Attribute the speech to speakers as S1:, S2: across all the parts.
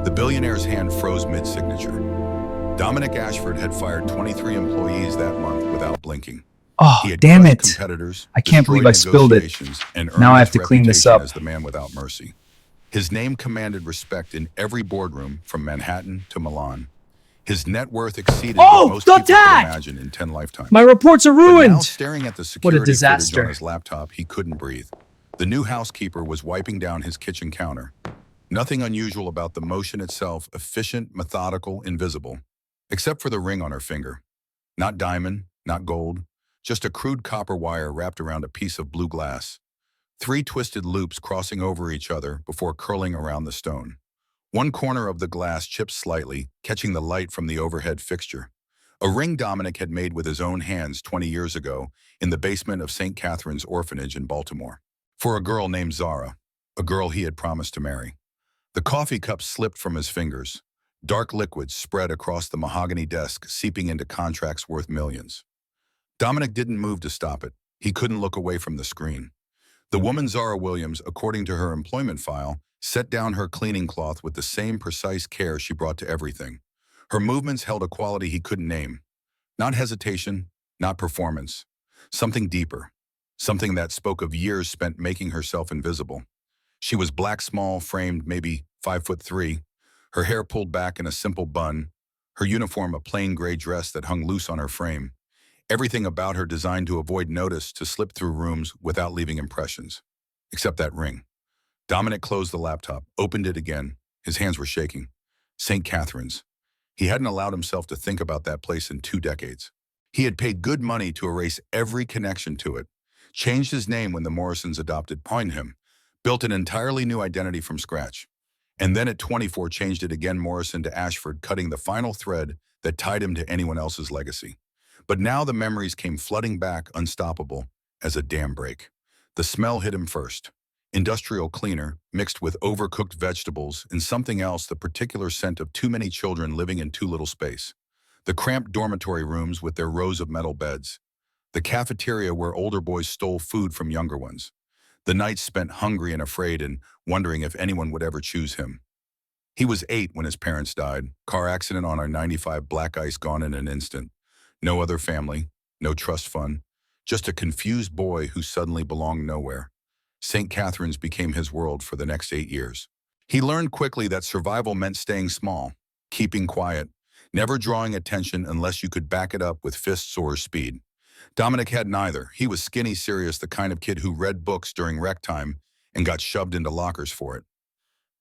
S1: The billionaire's hand froze mid-signature. Dominic Ashford had fired 23 employees that month without blinking.
S2: Oh,
S1: He had
S2: damn
S1: crushed
S2: it.
S1: competitors,
S2: I can't believe
S1: destroyed
S2: I spilled it.
S1: negotiations, and
S2: Now
S1: earned
S2: I have
S1: his
S2: to clean this
S1: reputation
S2: up.
S1: as the man without mercy. His name commanded respect in every boardroom from Manhattan to Milan. His net worth exceeded what
S2: Oh,
S1: most
S2: the
S1: people could
S2: attack!
S1: imagine in 10 lifetimes.
S2: My reports are
S1: But now,
S2: ruined.
S1: staring at the
S2: What a
S1: security footage on
S2: disaster.
S1: his laptop, he couldn't breathe. The new housekeeper was wiping down his kitchen counter. Nothing unusual about the motion itself, efficient, methodical, invisible. Except for the ring on her finger. Not diamond, not gold, just a crude copper wire wrapped around a piece of blue glass. 3 twisted loops crossing over each other before curling around the stone. One corner of the glass chipped slightly, catching the light from the overhead fixture. A ring Dominic had made with his own hands 20 years ago in the basement of St. Catherine's Orphanage in Baltimore. For a girl named Zara, a girl he had promised to marry. The coffee cup slipped from his fingers. Dark liquids spread across the mahogany desk, seeping into contracts worth millions. Dominic didn't move to stop it. He couldn't look away from the screen. The woman Zara Williams, according to her employment file, set down her cleaning cloth with the same precise care she brought to everything. Her movements held a quality he couldn't name. Not hesitation, not performance. Something deeper. Something that spoke of years spent making herself invisible. She was black, small, framed, maybe 5'3", her hair pulled back in a simple bun, her uniform a plain gray dress that hung loose on her frame. Everything about her designed to avoid notice, to slip through rooms without leaving impressions. Except that ring. Dominic closed the laptop, opened it again. His hands were shaking. St. Catherine's. He hadn't allowed himself to think about that place in 2 decades. He had paid good money to erase every connection to it, changed his name when the Morrisons adopted him, built an entirely new identity from scratch. And then at 24 changed it again, Morrison to Ashford, cutting the final thread that tied him to anyone else's legacy. But now the memories came flooding back, unstoppable, as a dam break. The smell hit him first. Industrial cleaner, mixed with overcooked vegetables and something else, the particular scent of too many children living in too little space. The cramped dormitory rooms with their rows of metal beds. The cafeteria where older boys stole food from younger ones. The nights spent hungry and afraid and wondering if anyone would ever choose him. He was 8 when his parents died. Car accident on our 95 black ice, gone in an instant. No other family, no trust fund, just a confused boy who suddenly belonged nowhere. St. Catherine's became his world for the next 8 years. He learned quickly that survival meant staying small, keeping quiet, never drawing attention unless you could back it up with fists or speed. Dominic had neither. He was skinny serious, the kind of kid who read books during rec time and got shoved into lockers for it.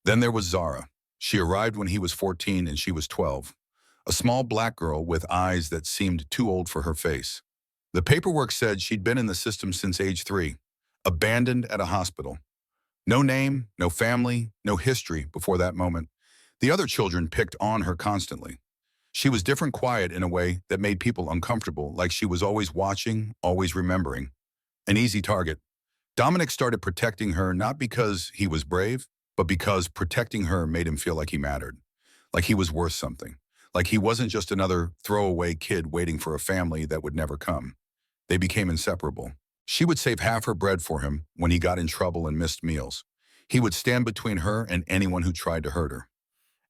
S1: Then there was Zara. She arrived when he was 14 and she was 12. A small black girl with eyes that seemed too old for her face. The paperwork said she'd been in the system since age 3, abandoned at a hospital. No name, no family, no history before that moment. The other children picked on her constantly. She was different, quiet in a way that made people uncomfortable, like she was always watching, always remembering. An easy target. Dominic started protecting her not because he was brave, but because protecting her made him feel like he mattered, like he was worth something, like he wasn't just another throwaway kid waiting for a family that would never come. They became inseparable. She would save half her bread for him when he got in trouble and missed meals. He would stand between her and anyone who tried to hurt her.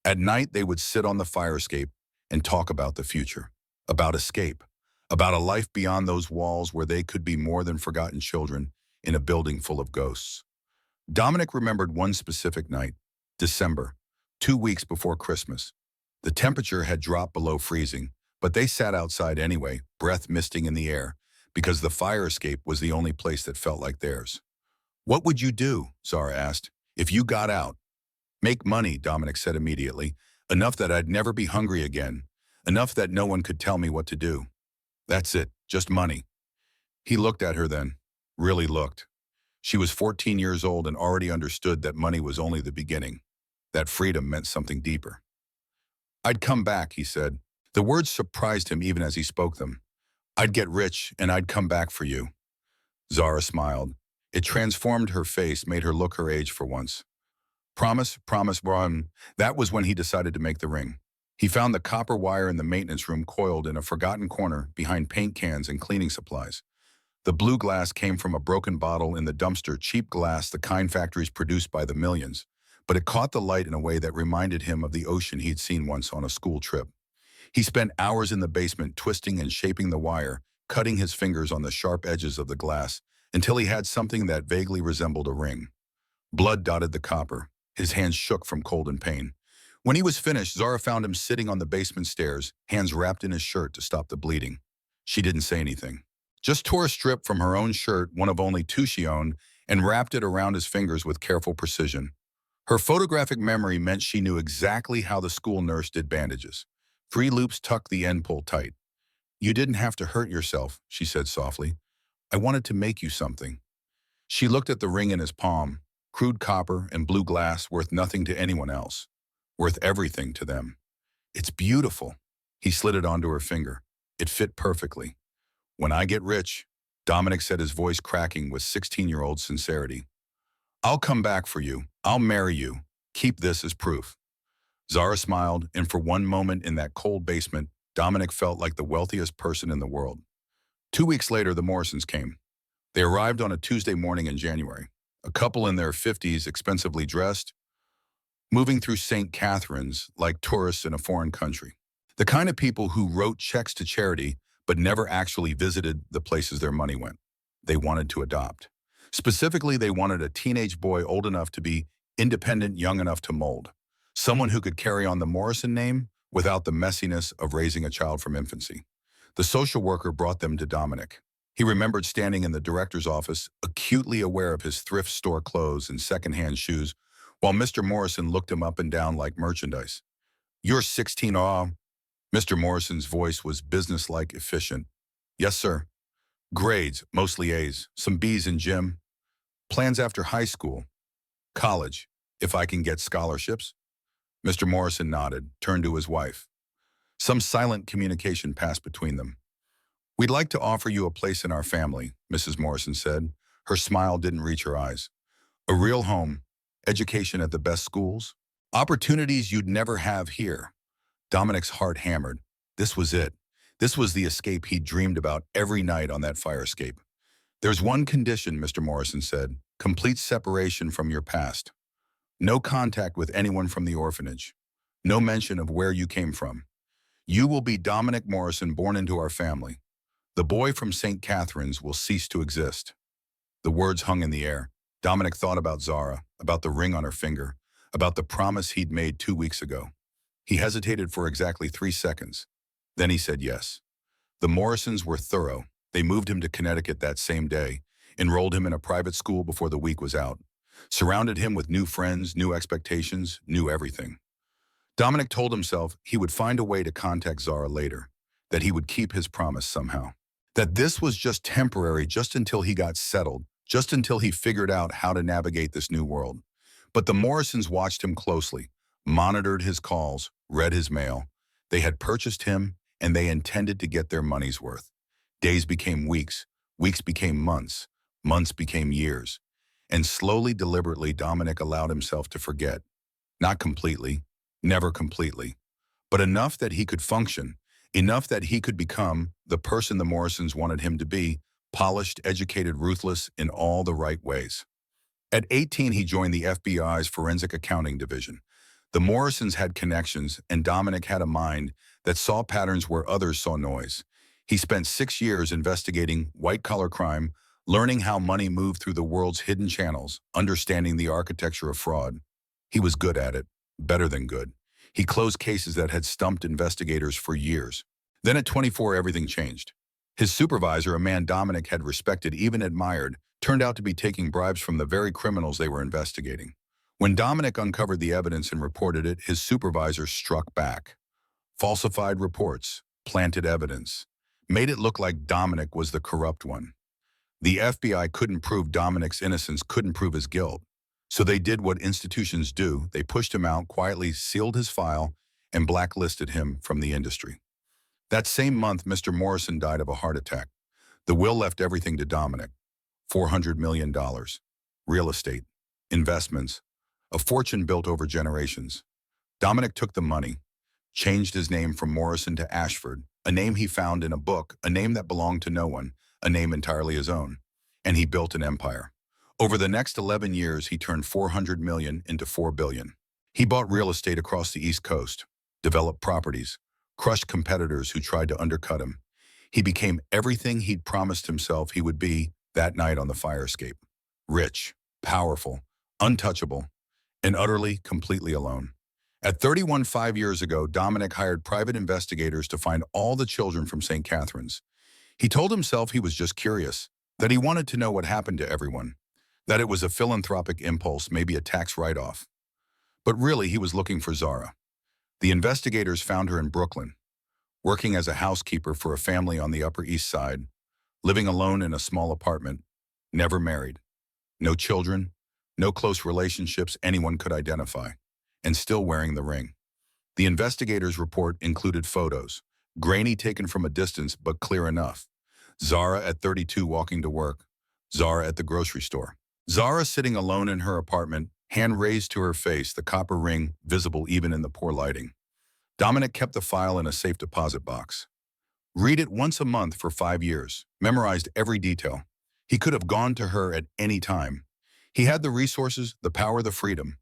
S1: At night, they would sit on the fire escape and talk about the future, about escape, about a life beyond those walls where they could be more than forgotten children in a building full of ghosts. Dominic remembered one specific night, December, 2 weeks before Christmas. The temperature had dropped below freezing, but they sat outside anyway, breath misting in the air, because the fire escape was the only place that felt like theirs. "What would you do?" Zara asked, "if you got out?" "Make money," Dominic said immediately. "Enough that I'd never be hungry again. Enough that no one could tell me what to do. That's it, just money." He looked at her then, really looked. She was 14 years old and already understood that money was only the beginning, that freedom meant something deeper. "I'd come back," he said. The words surprised him even as he spoke them. "I'd get rich and I'd come back for you." Zara smiled. It transformed her face, made her look her age for once. "Promise, promise, Ron." That was when he decided to make the ring. He found the copper wire in the maintenance room coiled in a forgotten corner behind paint cans and cleaning supplies. The blue glass came from a broken bottle in the dumpster, cheap glass, the kind factories produced by the millions. but it caught the light in a way that reminded him of the ocean he'd seen once on a school trip. He spent hours in the basement twisting and shaping the wire, cutting his fingers on the sharp edges of the glass, until he had something that vaguely resembled a ring. Blood dotted the copper. His hands shook from cold and pain. When he was finished, Zara found him sitting on the basement stairs, hands wrapped in his shirt to stop the bleeding. She didn't say anything. Just tore a strip from her own shirt, one of only two she owned, and wrapped it around his fingers with careful precision. Her photographic memory meant she knew exactly how the school nurse did bandages. 3 loops tucked, the end pulled tight. "You didn't have to hurt yourself," she said softly. "I wanted to make you something." She looked at the ring in his palm, crude copper and blue glass worth nothing to anyone else, worth everything to them. "It's beautiful." He slid it onto her finger. It fit perfectly. "When I get rich," Dominic said, his voice cracking with 16-year-old sincerity, "I'll come back for you. I'll marry you. Keep this as proof." Zara smiled, and for one moment in that cold basement, Dominic felt like the wealthiest person in the world. 2 weeks later, the Morrisons came. They arrived on a Tuesday morning in January, a couple in their 50s, expensively dressed, moving through St. Catharines like tourists in a foreign country. The kind of people who wrote checks to charity but never actually visited the places their money went. They wanted to adopt. Specifically, they wanted a teenage boy old enough to be independent, young enough to mold. Someone who could carry on the Morrison name without the messiness of raising a child from infancy. The social worker brought them to Dominic. He remembered standing in the director's office, acutely aware of his thrift store clothes and secondhand shoes, while Mr. Morrison looked him up and down like merchandise. "You're 16, Mr. Morrison's voice was businesslike, efficient. "Yes, sir." "Grades, mostly A's, some B's in gym. Plans after high school. College, if I can get scholarships." Mr. Morrison nodded, turned to his wife. Some silent communication passed between them. "We'd like to offer you a place in our family," Mrs. Morrison said. Her smile didn't reach her eyes. "A real home, education at the best schools, opportunities you'd never have here." Dominic's heart hammered. This was it. This was the escape he'd dreamed about every night on that fire escape. "There's one condition," Mr. Morrison said. "Complete separation from your past. No contact with anyone from the orphanage. No mention of where you came from. You will be Dominic Morrison, born into our family. The boy from St. Catharines will cease to exist." The words hung in the air. Dominic thought about Zara, about the ring on her finger, about the promise he'd made 2 weeks ago. He hesitated for exactly 3 seconds. Then he said yes. The Morrisons were thorough. They moved him to Connecticut that same day, enrolled him in a private school before the week was out, surrounded him with new friends, new expectations, new everything. Dominic told himself he would find a way to contact Zara later, that he would keep his promise somehow. That this was just temporary, just until he got settled, just until he figured out how to navigate this new world. But the Morrisons watched him closely, monitored his calls, read his mail. They had purchased him, and they intended to get their money's worth. Days became weeks, weeks became months, months became years. And slowly, deliberately, Dominic allowed himself to forget. Not completely, never completely, but enough that he could function, enough that he could become the person the Morrisons wanted him to be, polished, educated, ruthless in all the right ways. At 18, he joined the FBI's Forensic Accounting Division. The Morrisons had connections, and Dominic had a mind that saw patterns where others saw noise. He spent 6 years investigating white-collar crime, learning how money moved through the world's hidden channels, understanding the architecture of fraud. He was good at it, better than good. He closed cases that had stumped investigators for years. Then at 24, everything changed. His supervisor, a man Dominic had respected, even admired, turned out to be taking bribes from the very criminals they were investigating. When Dominic uncovered the evidence and reported it, his supervisor struck back. Falsified reports, planted evidence, made it look like Dominic was the corrupt one. The FBI couldn't prove Dominic's innocence, couldn't prove his guilt. So they did what institutions do. They pushed him out, quietly sealed his file, and blacklisted him from the industry. That same month, Mr. Morrison died of a heart attack. The will left everything to Dominic. $400 million. Real estate. Investments. A fortune built over generations. Dominic took the money, changed his name from Morrison to Ashford, a name he found in a book, a name that belonged to no one, a name entirely his own. And he built an empire. Over the next 11 years, he turned 400 million into 4 billion. He bought real estate across the East Coast, developed properties, crushed competitors who tried to undercut him. He became everything he'd promised himself he would be that night on the fire escape. Rich, powerful, untouchable, and utterly, completely alone. At 31, 5 years ago, Dominic hired private investigators to find all the children from St. Catharines. He told himself he was just curious, that he wanted to know what happened to everyone, that it was a philanthropic impulse, maybe a tax write-off. But really, he was looking for Zara. The investigators found her in Brooklyn, working as a housekeeper for a family on the Upper East Side, living alone in a small apartment, never married, no children, no close relationships anyone could identify, and still wearing the ring. The investigators' report included photos, grainy taken from a distance but clear enough. Zara at 32 walking to work, Zara at the grocery store. Zara sitting alone in her apartment, hand raised to her face, the copper ring visible even in the poor lighting. Dominic kept the file in a safe deposit box. Read it once a month for 5 years, memorized every detail. He could have gone to her at any time. He had the resources, the power, the freedom.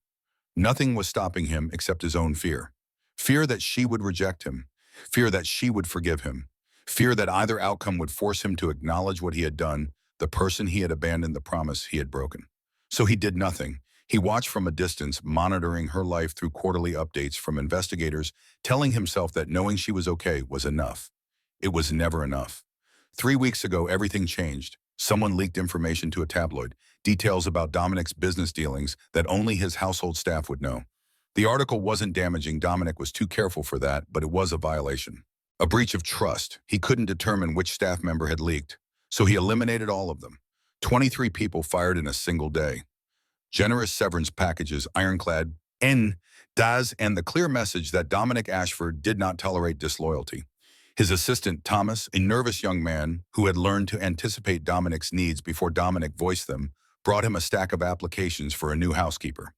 S1: Nothing was stopping him except his own fear. Fear that she would reject him. Fear that she would forgive him. Fear that either outcome would force him to acknowledge what he had done, the person he had abandoned, the promise he had broken. So he did nothing. He watched from a distance, monitoring her life through quarterly updates from investigators, telling himself that knowing she was okay was enough. It was never enough. 3 weeks ago, everything changed. Someone leaked information to a tabloid, details about Dominic's business dealings that only his household staff would know. The article wasn't damaging, Dominic was too careful for that, but it was a violation. A breach of trust. He couldn't determine which staff member had leaked, so he eliminated all of them. 23 people fired in a single day. Generous severance packages, ironclad, and the clear message that Dominic Ashford did not tolerate disloyalty. His assistant, Thomas, a nervous young man who had learned to anticipate Dominic's needs before Dominic voiced them, brought him a stack of applications for a new housekeeper.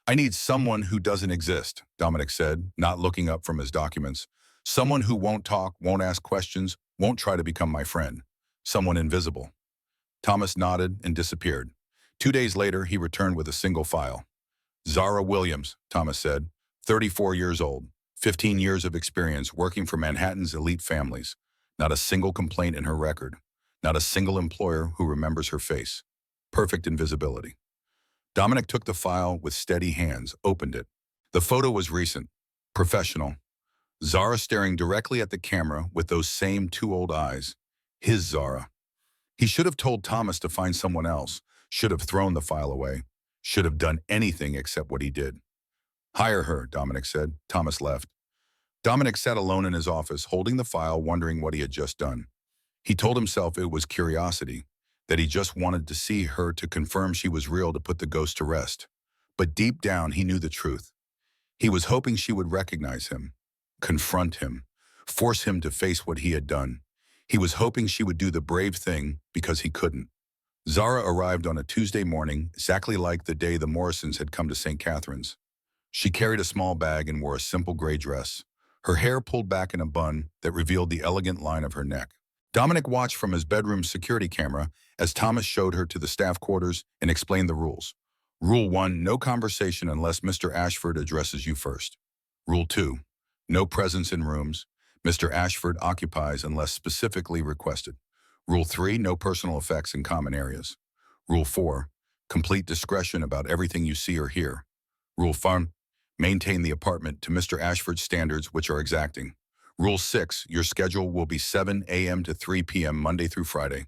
S1: "I need someone who doesn't exist," Dominic said, not looking up from his documents. "Someone who won't talk, won't ask questions, won't try to become my friend. Someone invisible." Thomas nodded and disappeared. 2 days later, he returned with a single file. "Zara Williams," Thomas said, 34 years old, 15 years of experience working for Manhattan's elite families. Not a single complaint in her record. Not a single employer who remembers her face. Perfect invisibility. Dominic took the file with steady hands, opened it. The photo was recent, professional. Zara staring directly at the camera with those same 2 old eyes. His Zara. He should have told Thomas to find someone else, should have thrown the file away, should have done anything except what he did. "Hire her," Dominic said. Thomas left. Dominic sat alone in his office, holding the file, wondering what he had just done. He told himself it was curiosity, that he just wanted to see her to confirm she was real, to put the ghost to rest. But deep down, he knew the truth. He was hoping she would recognize him, confront him, force him to face what he had done. He was hoping she would do the brave thing because he couldn't. Zara arrived on a Tuesday morning, exactly like the day the Morrisons had come to St. Catharines. She carried a small bag and wore a simple gray dress, her hair pulled back in a bun that revealed the elegant line of her neck. Dominic watched from his bedroom security camera as Thomas showed her to the staff quarters and explained the rules. Rule 1, no conversation unless Mr. Ashford addresses you first. Rule 2, no presence in rooms. Mr. Ashford occupies unless specifically requested. Rule 3, no personal effects in common areas. Rule 4, complete discretion about everything you see or hear. Rule 5, maintain the apartment to Mr. Ashford's standards, which are exacting. Rule 6, your schedule will be 7 a.m. to 3 p.m. Monday through Friday.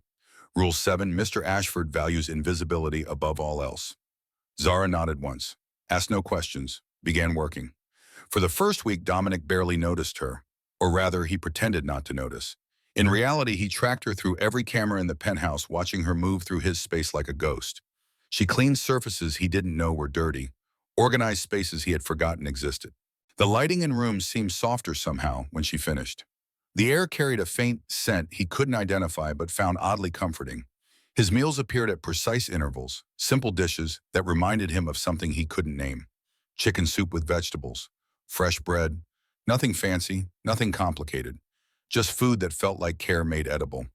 S1: Rule 7, Mr. Ashford values invisibility above all else. Zara nodded once, asked no questions, began working. For the first week, Dominic barely noticed her, or rather, he pretended not to notice. In reality, he tracked her through every camera in the penthouse, watching her move through his space like a ghost. She cleaned surfaces he didn't know were dirty, organized spaces he had forgotten existed. The lighting in rooms seemed softer somehow when she finished. The air carried a faint scent he couldn't identify but found oddly comforting. His meals appeared at precise intervals, simple dishes that reminded him of something he couldn't name. Chicken soup with vegetables, fresh bread, nothing fancy, nothing complicated. Just food that felt like care made edible.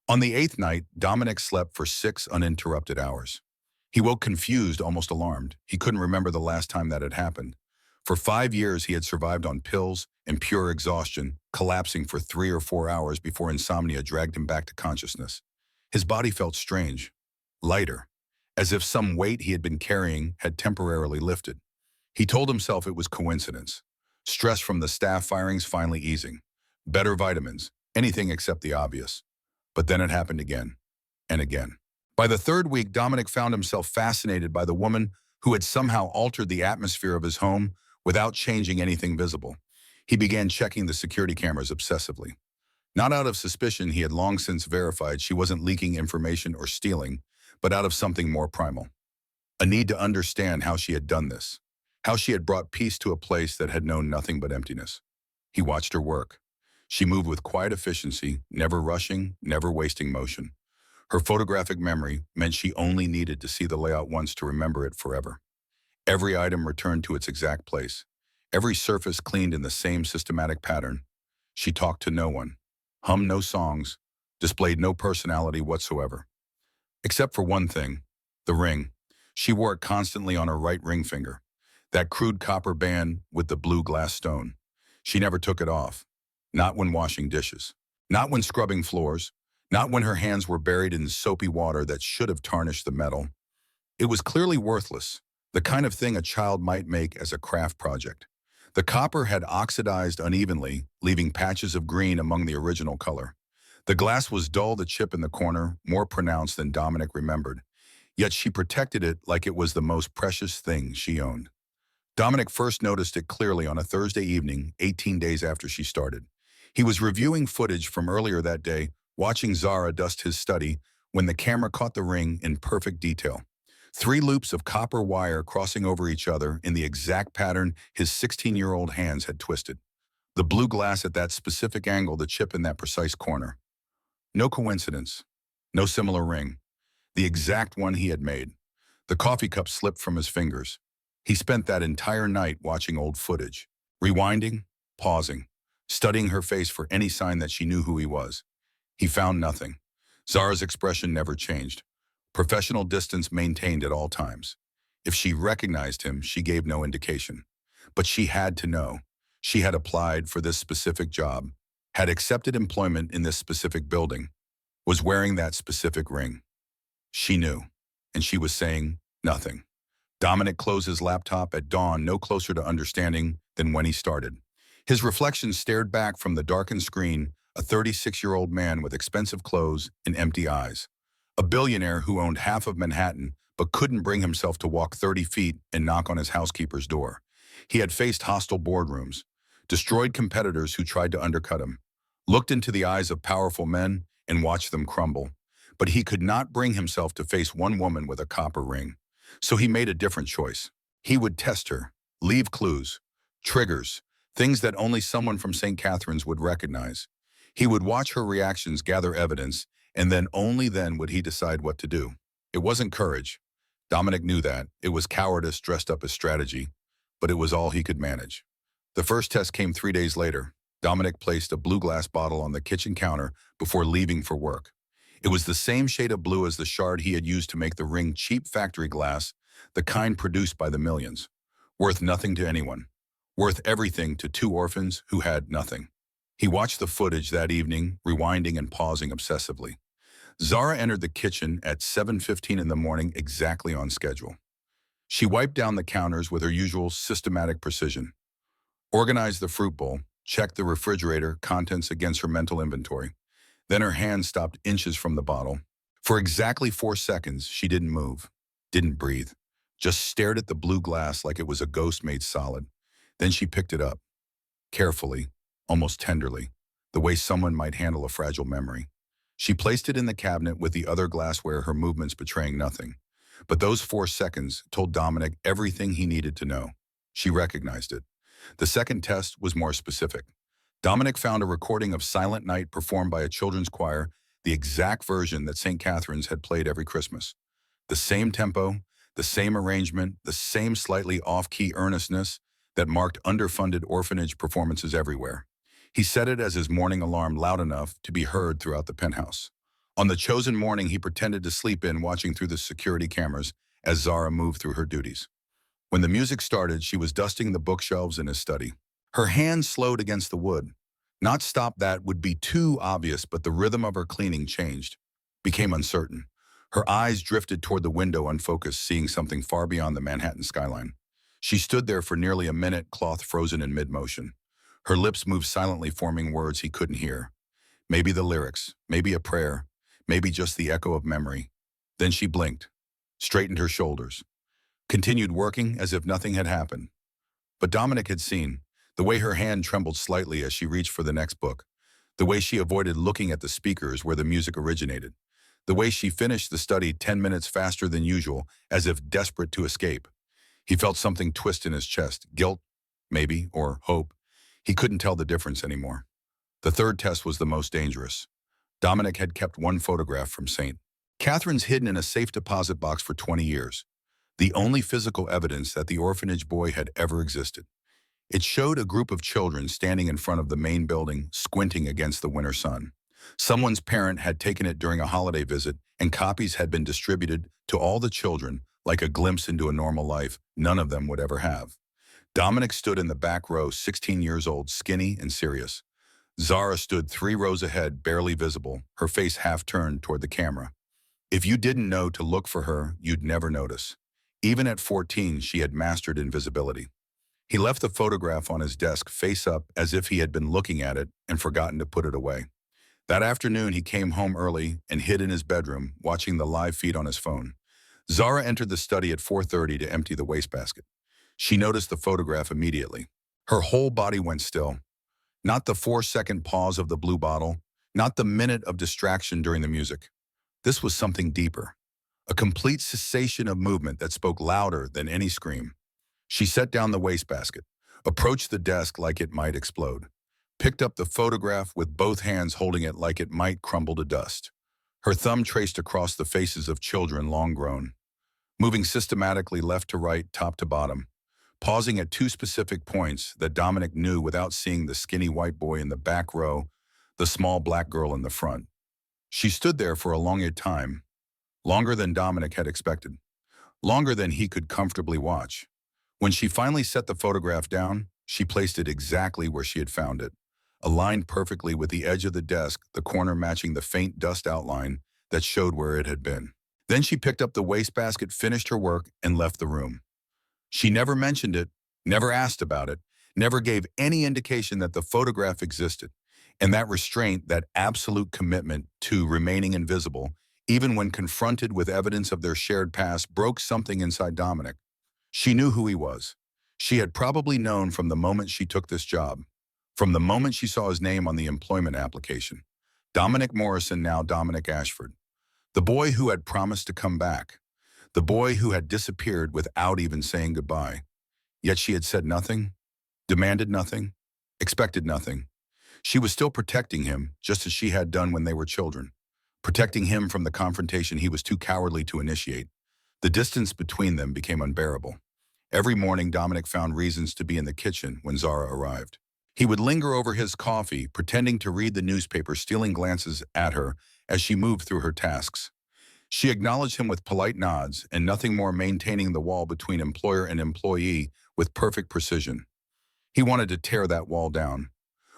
S1: On the 8th night, Dominic slept for 6 uninterrupted hours. He woke confused, almost alarmed. He couldn't remember the last time that had happened. For 5 years, he had survived on pills and pure exhaustion, collapsing for 3 or 4 hours before insomnia dragged him back to consciousness. His body felt strange, lighter, as if some weight he had been carrying had temporarily lifted. He told himself it was coincidence. Stress from the staff firings finally easing. Better vitamins, anything except the obvious. But then it happened again and again. By the third week, Dominic found himself fascinated by the woman who had somehow altered the atmosphere of his home without changing anything visible. He began checking the security cameras obsessively. Not out of suspicion, he had long since verified she wasn't leaking information or stealing, but out of something more primal. A need to understand how she had done this, how she had brought peace to a place that had known nothing but emptiness. He watched her work. She moved with quiet efficiency, never rushing, never wasting motion. Her photographic memory meant she only needed to see the layout once to remember it forever. Every item returned to its exact place. Every surface cleaned in the same systematic pattern. She talked to no one, hummed no songs, displayed no personality whatsoever. Except for one thing, the ring. She wore it constantly on her right ring finger, that crude copper band with the blue glass stone. She never took it off, not when washing dishes, not when scrubbing floors, not when her hands were buried in soapy water that should have tarnished the metal. It was clearly worthless, the kind of thing a child might make as a craft project. The copper had oxidized unevenly, leaving patches of green among the original color. The glass was dull, the chip in the corner, more pronounced than Dominic remembered. Yet she protected it like it was the most precious thing she owned. Dominic first noticed it clearly on a Thursday evening, 18 days after she started. He was reviewing footage from earlier that day, watching Zara dust his study, when the camera caught the ring in perfect detail. 3 loops of copper wire crossing over each other in the exact pattern his 16-year-old hands had twisted. The blue glass at that specific angle, the chip in that precise corner. No coincidence. No similar ring. The exact one he had made. The coffee cup slipped from his fingers. He spent that entire night watching old footage, rewinding, pausing, studying her face for any sign that she knew who he was. He found nothing. Zara's expression never changed. Professional distance maintained at all times. If she recognized him, she gave no indication. But she had to know. She had applied for this specific job, had accepted employment in this specific building, was wearing that specific ring. She knew, and she was saying nothing. Dominic closed his laptop at dawn, no closer to understanding than when he started. His reflection stared back from the darkened screen, a 36-year-old man with expensive clothes and empty eyes. A billionaire who owned half of Manhattan but couldn't bring himself to walk 30 feet and knock on his housekeeper's door. He had faced hostile boardrooms, destroyed competitors who tried to undercut him, looked into the eyes of powerful men and watched them crumble. But he could not bring himself to face one woman with a copper ring. So he made a different choice. He would test her, leave clues, triggers, things that only someone from St. Catherine's would recognize. He would watch her reactions, gather evidence, and then only then would he decide what to do. It wasn't courage. Dominic knew that. It was cowardice dressed up as strategy, but it was all he could manage. The first test came 3 days later. Dominic placed a blue glass bottle on the kitchen counter before leaving for work. It was the same shade of blue as the shard he had used to make the ring, cheap factory glass, the kind produced by the millions. Worth nothing to anyone. Worth everything to 2 orphans who had nothing. He watched the footage that evening, rewinding and pausing obsessively. Zara entered the kitchen at 7:15 in the morning, exactly on schedule. She wiped down the counters with her usual systematic precision, organized the fruit bowl, checked the refrigerator contents against her mental inventory. Then her hand stopped inches from the bottle. For exactly 4 seconds, she didn't move, didn't breathe, just stared at the blue glass like it was a ghost made solid. Then she picked it up, carefully, almost tenderly, the way someone might handle a fragile memory. She placed it in the cabinet with the other glassware, her movements betraying nothing. But those 4 seconds told Dominic everything he needed to know. She recognized it. The second test was more specific. Dominic found a recording of Silent Night performed by a children's choir, the exact version that St. Catherine's had played every Christmas. The same tempo, the same arrangement, the same slightly off-key earnestness that marked underfunded orphanage performances everywhere. He set it as his morning alarm, loud enough to be heard throughout the penthouse. On the chosen morning, he pretended to sleep in, watching through the security cameras, as Zara moved through her duties. When the music started, she was dusting the bookshelves in his study. Her hand slowed against the wood. Not stop that would be too obvious, but the rhythm of her cleaning changed, became uncertain. Her eyes drifted toward the window unfocused, seeing something far beyond the Manhattan skyline. She stood there for nearly a minute, cloth frozen in mid-motion. Her lips moved silently, forming words he couldn't hear. Maybe the lyrics, maybe a prayer, maybe just the echo of memory. Then she blinked, straightened her shoulders, continued working as if nothing had happened. But Dominic had seen the way her hand trembled slightly as she reached for the next book, the way she avoided looking at the speakers where the music originated, the way she finished the study 10 minutes faster than usual, as if desperate to escape. He felt something twist in his chest, guilt, maybe, or hope. He couldn't tell the difference anymore. The third test was the most dangerous. Dominic had kept one photograph from St. Catherine's hidden in a safe deposit box for 20 years, the only physical evidence that the orphanage boy had ever existed. It showed a group of children standing in front of the main building, squinting against the winter sun. Someone's parent had taken it during a holiday visit, and copies had been distributed to all the children, like a glimpse into a normal life none of them would ever have. Dominic stood in the back row, 16 years old, skinny and serious. Zara stood 3 rows ahead, barely visible, her face half turned toward the camera. If you didn't know to look for her, you'd never notice. Even at 14, she had mastered invisibility. He left the photograph on his desk face up as if he had been looking at it and forgotten to put it away. That afternoon, he came home early and hid in his bedroom, watching the live feed on his phone. Zara entered the study at 4:30 to empty the wastebasket. She noticed the photograph immediately. Her whole body went still. Not the 4-second pause of the blue bottle, not the minute of distraction during the music. This was something deeper. A complete cessation of movement that spoke louder than any scream. She set down the wastebasket, approached the desk like it might explode, picked up the photograph with both hands holding it like it might crumble to dust. Her thumb traced across the faces of children long grown, moving systematically left to right, top to bottom, pausing at 2 specific points that Dominic knew without seeing the skinny white boy in the back row, the small black girl in the front. She stood there for a long time, longer than Dominic had expected, longer than he could comfortably watch. When she finally set the photograph down, she placed it exactly where she had found it, aligned perfectly with the edge of the desk, the corner matching the faint dust outline that showed where it had been. Then she picked up the wastebasket, finished her work, and left the room. She never mentioned it, never asked about it, never gave any indication that the photograph existed. And that restraint, that absolute commitment to remaining invisible, even when confronted with evidence of their shared past, broke something inside Dominic. She knew who he was. She had probably known from the moment she took this job, from the moment she saw his name on the employment application. Dominic Morrison, now Dominic Ashford. The boy who had promised to come back. The boy who had disappeared without even saying goodbye. Yet she had said nothing, demanded nothing, expected nothing. She was still protecting him, just as she had done when they were children. Protecting him from the confrontation he was too cowardly to initiate. The distance between them became unbearable. Every morning, Dominic found reasons to be in the kitchen when Zara arrived. He would linger over his coffee, pretending to read the newspaper, stealing glances at her as she moved through her tasks. She acknowledged him with polite nods and nothing more, maintaining the wall between employer and employee with perfect precision. He wanted to tear that wall down,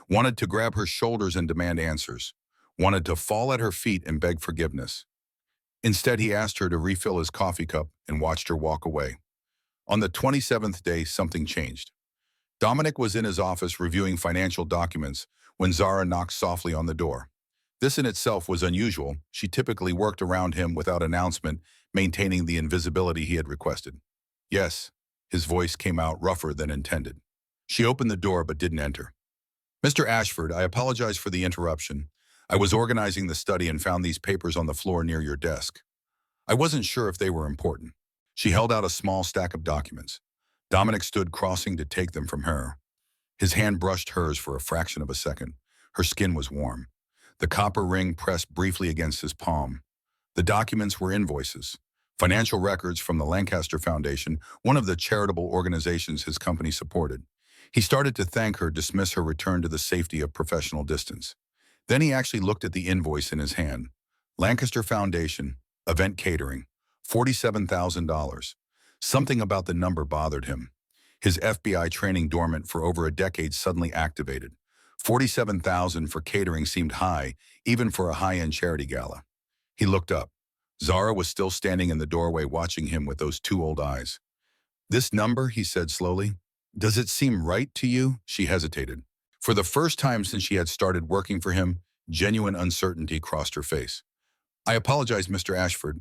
S1: wanted to grab her shoulders and demand answers, wanted to fall at her feet and beg forgiveness. Instead, he asked her to refill his coffee cup and watched her walk away. On the 27th day, something changed. Dominic was in his office reviewing financial documents when Zara knocked softly on the door. This in itself was unusual. She typically worked around him without announcement, maintaining the invisibility he had requested. Yes, his voice came out rougher than intended. She opened the door but didn't enter. Mr. Ashford, I apologize for the interruption. I was organizing the study and found these papers on the floor near your desk. I wasn't sure if they were important. She held out a small stack of documents. Dominic stood crossing to take them from her. His hand brushed hers for a fraction of a second. Her skin was warm. The copper ring pressed briefly against his palm. The documents were invoices, financial records from the Lancaster Foundation, one of the charitable organizations his company supported. He started to thank her, dismiss her, return to the safety of professional distance. Then he actually looked at the invoice in his hand. Lancaster Foundation, event catering, $47,000. Something about the number bothered him. His FBI training dormant for over a decade suddenly activated. 47,000 for catering seemed high, even for a high-end charity gala. He looked up. Zara was still standing in the doorway watching him with those two old eyes. "This number," he said slowly. "Does it seem right to you?" She hesitated. For the first time since she had started working for him, genuine uncertainty crossed her face. "I apologize, Mr. Ashford.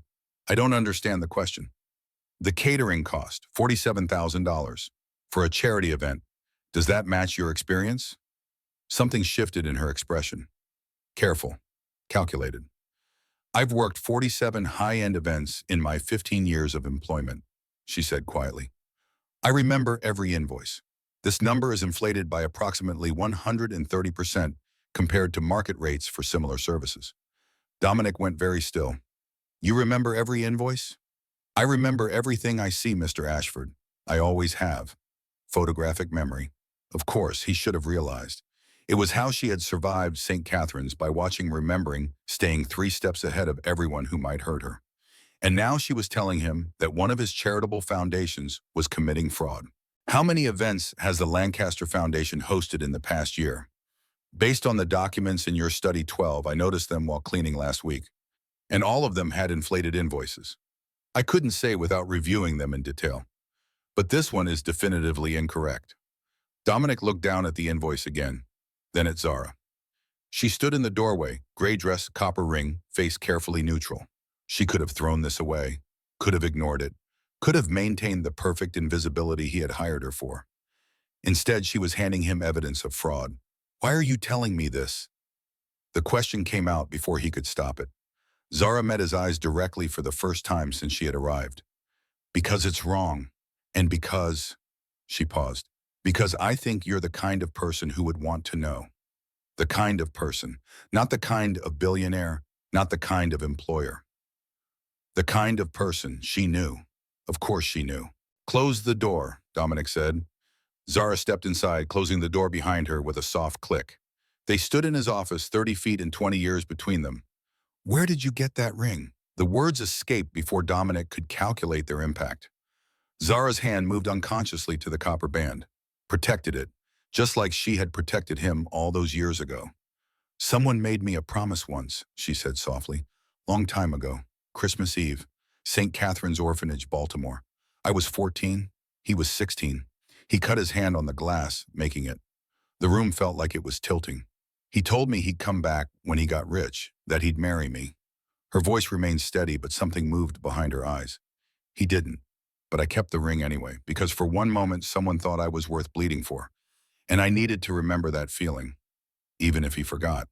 S1: I don't understand the question." "The catering cost, $47,000. For a charity event. Does that match your experience?" Something shifted in her expression. Careful. Calculated. "I've worked 47 high-end events in my 15 years of employment," she said quietly. "I remember every invoice. This number is inflated by approximately 130% compared to market rates for similar services." Dominic went very still. "You remember every invoice?" "I remember everything I see, Mr. Ashford. I always have." Photographic memory. Of course, he should have realized. It was how she had survived St. Catherine's, by watching, remembering, staying 3 steps ahead of everyone who might hurt her. And now she was telling him that one of his charitable foundations was committing fraud. "How many events has the Lancaster Foundation hosted in the past year?" "Based on the documents in your study 12, I noticed them while cleaning last week. And all of them had inflated invoices. I couldn't say without reviewing them in detail. But this one is definitively incorrect." Dominic looked down at the invoice again, then at Zara. She stood in the doorway, gray dress, copper ring, face carefully neutral. She could have thrown this away, could have ignored it, could have maintained the perfect invisibility he had hired her for. Instead, she was handing him evidence of fraud. "Why are you telling me this?" The question came out before he could stop it. Zara met his eyes directly for the first time since she had arrived. "Because it's wrong. And because," she paused, "because I think you're the kind of person who would want to know." The kind of person, not the kind of billionaire, not the kind of employer. The kind of person she knew. Of course she knew. "Close the door," Dominic said. Zara stepped inside, closing the door behind her with a soft click. They stood in his office, 30 feet and 20 years between them. "Where did you get that ring?" The words escaped before Dominic could calculate their impact. Zara's hand moved unconsciously to the copper band, protected it, just like she had protected him all those years ago. "Someone made me a promise once," she said softly. "Long time ago. Christmas Eve. St. Catherine's Orphanage, Baltimore. I was 14. He was 16. He cut his hand on the glass, making it. The room felt like it was tilting. He told me he'd come back when he got rich, that he'd marry me." Her voice remained steady, but something moved behind her eyes. "He didn't. But I kept the ring anyway, because for one moment someone thought I was worth bleeding for. And I needed to remember that feeling, even if he forgot."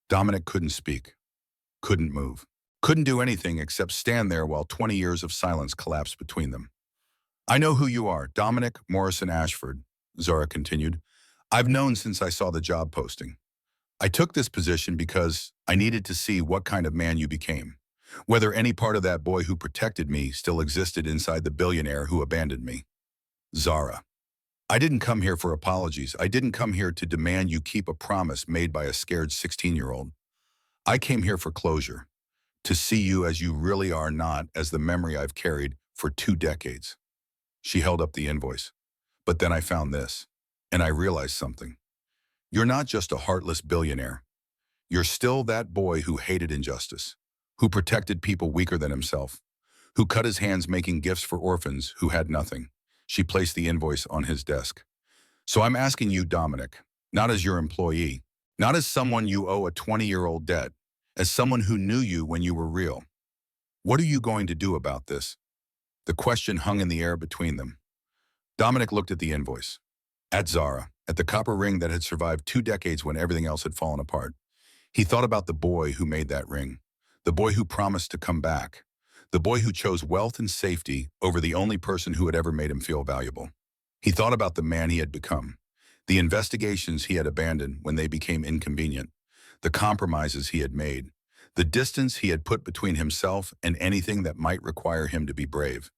S1: Dominic couldn't speak, couldn't move, couldn't do anything except stand there while 20 years of silence collapsed between them. "I know who you are, Dominic Morrison Ashford," Zara continued. "I've known since I saw the job posting. I took this position because I needed to see what kind of man you became. Whether any part of that boy who protected me still existed inside the billionaire who abandoned me." "Zara, I didn't come here for apologies. I didn't come here to demand you keep a promise made by a scared 16-year-old. I came here for closure, to see you as you really are, not as the memory I've carried for 2 decades. She held up the invoice. "But then I found this, and I realized something. You're not just a heartless billionaire. You're still that boy who hated injustice, who protected people weaker than himself, who cut his hands making gifts for orphans who had nothing." She placed the invoice on his desk. "So I'm asking you, Dominic, not as your employee, not as someone you owe a 20-year-old debt, as someone who knew you when you were real. What are you going to do about this?" The question hung in the air between them. Dominic looked at the invoice, at Zara, at the copper ring that had survived 2 decades when everything else had fallen apart. He thought about the boy who made that ring, the boy who promised to come back, the boy who chose wealth and safety over the only person who had ever made him feel valuable. He thought about the man he had become, the investigations he had abandoned when they became inconvenient, the compromises he had made, the distance he had put between himself and anything that might require him to be brave.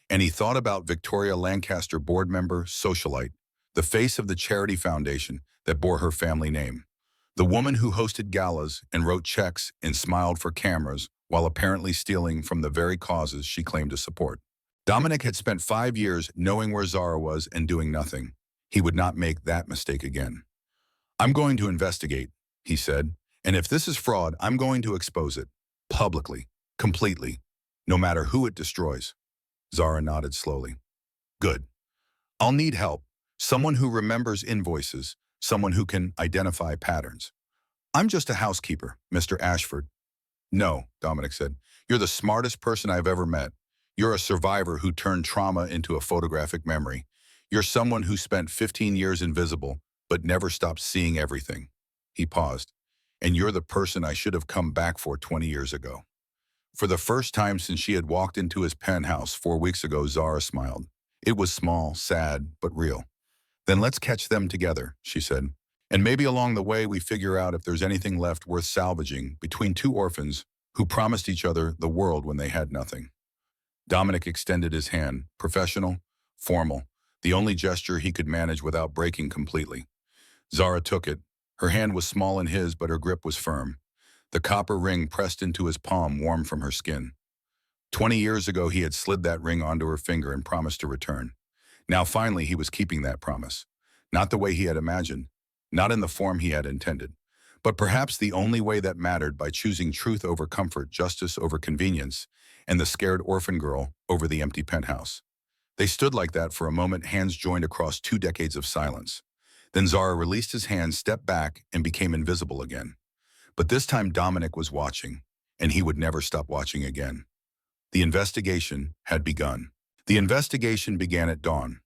S1: And he thought about Victoria Lancaster, board member, socialite, the face of the charity foundation that bore her family name, the woman who hosted galas and wrote checks and smiled for cameras while apparently stealing from the very causes she claimed to support. Dominic had spent 5 years knowing where Zara was and doing nothing. He would not make that mistake again. "I'm going to investigate," he said, "and if this is fraud, I'm going to expose it. Publicly. Completely. No matter who it destroys." Zara nodded slowly. "Good. I'll need help. Someone who remembers invoices, someone who can identify patterns." "I'm just a housekeeper, Mr. Ashford." "No," Dominic said. "You're the smartest person I've ever met. You're a survivor who turned trauma into a photographic memory. You're someone who spent 15 years invisible, but never stopped seeing everything." He paused. "And you're the person I should have come back for 20 years ago." For the first time since she had walked into his penthouse 4 weeks ago, Zara smiled. It was small, sad, but real. "Then let's catch them together," she said. "And maybe along the way we figure out if there's anything left worth salvaging between two orphans who promised each other the world when they had nothing." Dominic extended his hand, professional, formal, the only gesture he could manage without breaking completely. Zara took it. Her hand was small in his, but her grip was firm. The copper ring pressed into his palm, warm from her skin. 20 years ago, he had slid that ring onto her finger and promised to return. Now, finally, he was keeping that promise. Not the way he had imagined, not in the form he had intended, but perhaps the only way that mattered, by choosing truth over comfort, justice over convenience, and the scared orphan girl over the empty penthouse. They stood like that for a moment, hands joined across 2 decades of silence. Then Zara released his hand, stepped back, and became invisible again. But this time Dominic was watching, and he would never stop watching again. The investigation had begun. The investigation began at dawn.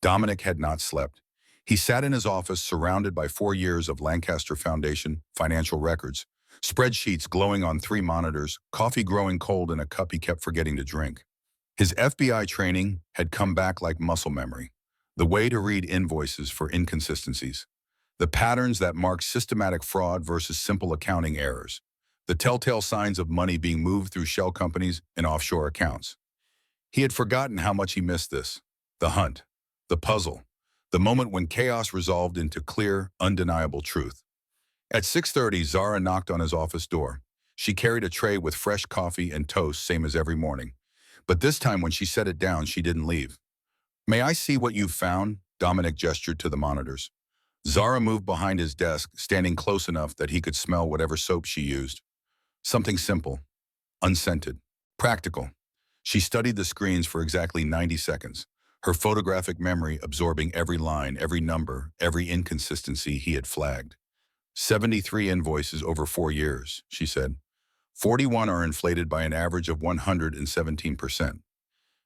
S1: Dominic had not slept. He sat in his office surrounded by 4 years of Lancaster Foundation financial records, spreadsheets glowing on 3 monitors, coffee growing cold in a cup he kept forgetting to drink. His FBI training had come back like muscle memory, the way to read invoices for inconsistencies, the patterns that mark systematic fraud versus simple accounting errors, the telltale signs of money being moved through shell companies and offshore accounts. He had forgotten how much he missed this, the hunt, the puzzle, the moment when chaos resolved into clear, undeniable truth. At 6:30, Zara knocked on his office door. She carried a tray with fresh coffee and toast, same as every morning. But this time when she set it down, she didn't leave. "May I see what you've found?" Dominic gestured to the monitors. Zara moved behind his desk, standing close enough that he could smell whatever soap she used. Something simple, unscented, practical. She studied the screens for exactly 90 seconds, her photographic memory absorbing every line, every number, every inconsistency he had flagged. 73 invoices over 4 years, she said. 41 are inflated by an average of 117%.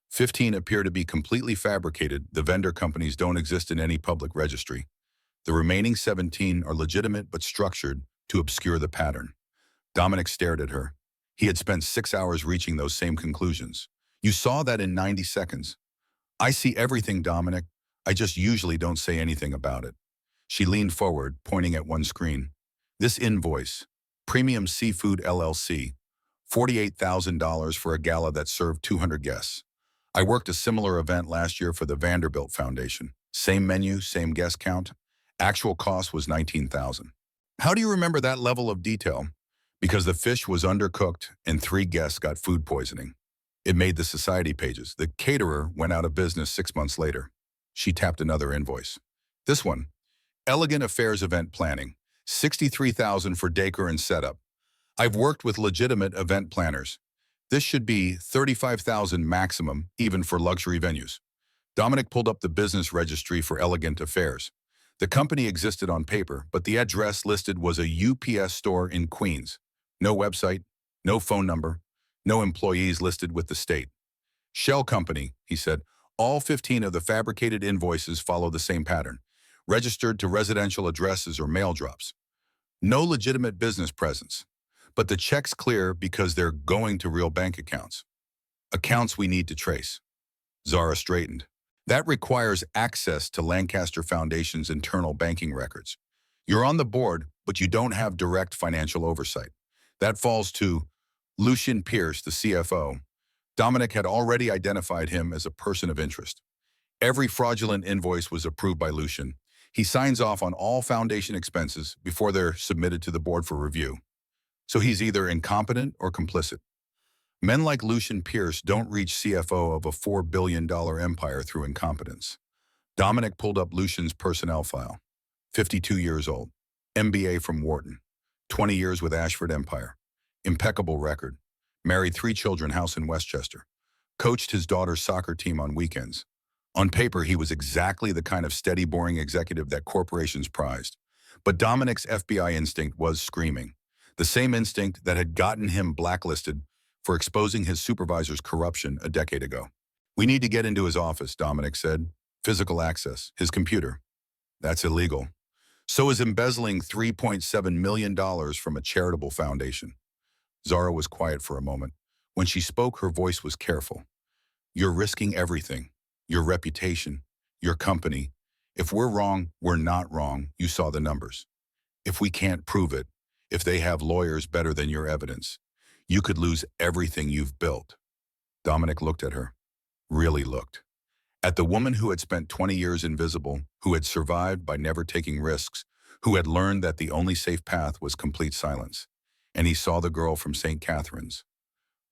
S1: 15 appear to be completely fabricated. The vendor companies don't exist in any public registry. The remaining 17 are legitimate but structured to obscure the pattern. Dominic stared at her. He had spent 6 hours reaching those same conclusions. "You saw that in 90 seconds. "I see everything, Dominic. I just usually don't say anything about it." She leaned forward, pointing at one screen. "This invoice, Premium Seafood LLC, $48,000 for a gala that served 200 guests. I worked a similar event last year for the Vanderbilt Foundation. Same menu, same guest count. Actual cost was $19,000. "How do you remember that level of detail?" "Because the fish was undercooked and 3 guests got food poisoning. It made the society pages. The caterer went out of business 6 months later." She tapped another invoice. "This one, Elegant Affairs Event Planning, $63,000 for decor and setup. I've worked with legitimate event planners. This should be $35,000 maximum, even for luxury venues." Dominic pulled up the business registry for Elegant Affairs. The company existed on paper, but the address listed was a UPS store in Queens. No website, no phone number, no employees listed with the state. "Shell company," he said. "All 15 of the fabricated invoices follow the same pattern, registered to residential addresses or mail drops. No legitimate business presence. But the check's clear because they're going to real bank accounts. Accounts we need to trace." Zara straightened. "That requires access to Lancaster Foundation's internal banking records. You're on the board, but you don't have direct financial oversight. That falls to Lucian Pierce, the CFO. Dominic had already identified him as a person of interest. Every fraudulent invoice was approved by Lucian. He signs off on all foundation expenses before they're submitted to the board for review. So he's either incompetent or complicit. Men like Lucian Pierce don't reach CFO of a $4 billion empire through incompetence. Dominic pulled up Lucian's personnel file. 52 years old. MBA from Wharton. 20 years with Ashford Empire. Impeccable record. Married 3 children, house in Westchester. Coached his daughter's soccer team on weekends. On paper, he was exactly the kind of steady, boring executive that corporations prized. But Dominic's FBI instinct was screaming. The same instinct that had gotten him blacklisted for exposing his supervisor's corruption a decade ago. "We need to get into his office," Dominic said. "Physical access, his computer." "That's illegal." "So is embezzling $3.7 million from a charitable foundation." Zara was quiet for a moment. When she spoke, her voice was careful. "You're risking everything. Your reputation, your company. If we're wrong, we're not wrong. You saw the numbers. If we can't prove it, if they have lawyers better than your evidence, you could lose everything you've built." Dominic looked at her. Really looked. At the woman who had spent 20 years invisible, who had survived by never taking risks, who had learned that the only safe path was complete silence. And he saw the girl from St. Catherine's,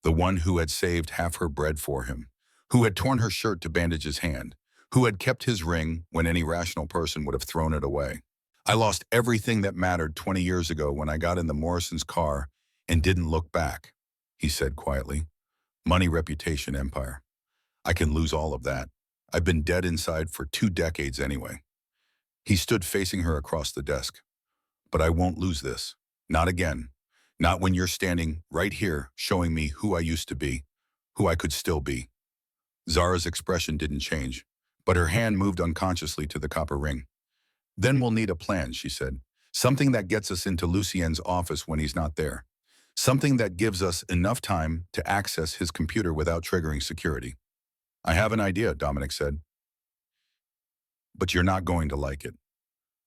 S1: the one who had saved half her bread for him, who had torn her shirt to bandage his hand, who had kept his ring when any rational person would have thrown it away. "I lost everything that mattered 20 years ago when I got in the Morrison's car and didn't look back," he said quietly. "Money, reputation, empire. I can lose all of that. I've been dead inside for 2 decades anyway." He stood facing her across the desk. "But I won't lose this. Not again. Not when you're standing right here showing me who I used to be, who I could still be." Zara's expression didn't change, but her hand moved unconsciously to the copper ring. "Then we'll need a plan," she said. "Something that gets us into Lucien's office when he's not there. Something that gives us enough time to access his computer without triggering security." "I have an idea," Dominic said. "But you're not going to like it."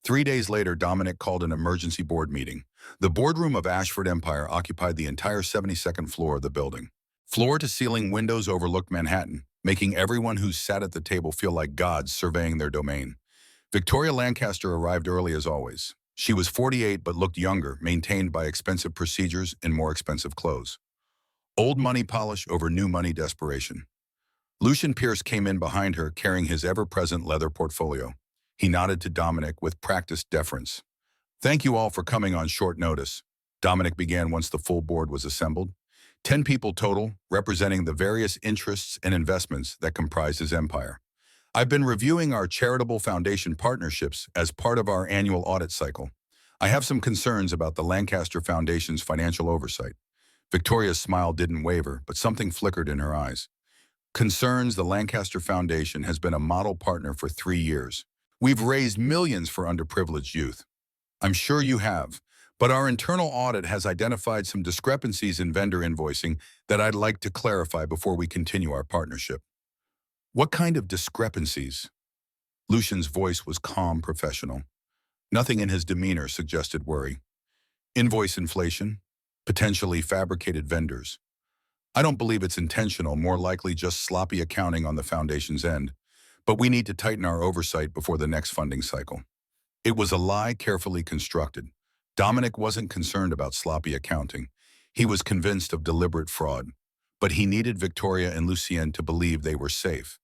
S1: 3 days later, Dominic called an emergency board meeting. The boardroom of Ashford Empire occupied the entire 72nd floor of the building. Floor-to-ceiling windows overlooked Manhattan, making everyone who sat at the table feel like gods surveying their domain. Victoria Lancaster arrived early as always. She was 48 but looked younger, maintained by expensive procedures and more expensive clothes. Old money polish over new money desperation. Lucian Pierce came in behind her, carrying his ever-present leather portfolio. He nodded to Dominic with practiced deference. "Thank you all for coming on short notice," Dominic began once the full board was assembled. 10 people total, representing the various interests and investments that comprise his empire. "I've been reviewing our charitable foundation partnerships as part of our annual audit cycle. I have some concerns about the Lancaster Foundation's financial oversight." Victoria's smile didn't waver, but something flickered in her eyes. "Concerns the Lancaster Foundation has been a model partner for 3 years. We've raised millions for underprivileged youth." "I'm sure you have, but our internal audit has identified some discrepancies in vendor invoicing that I'd like to clarify before we continue our partnership." "What kind of discrepancies?" Lucian's voice was calm, professional. Nothing in his demeanor suggested worry. "Invoice inflation, potentially fabricated vendors. I don't believe it's intentional, more likely just sloppy accounting on the foundation's end, but we need to tighten our oversight before the next funding cycle." It was a lie carefully constructed. Dominic wasn't concerned about sloppy accounting. He was convinced of deliberate fraud. But he needed Victoria and Lucien to believe they were safe,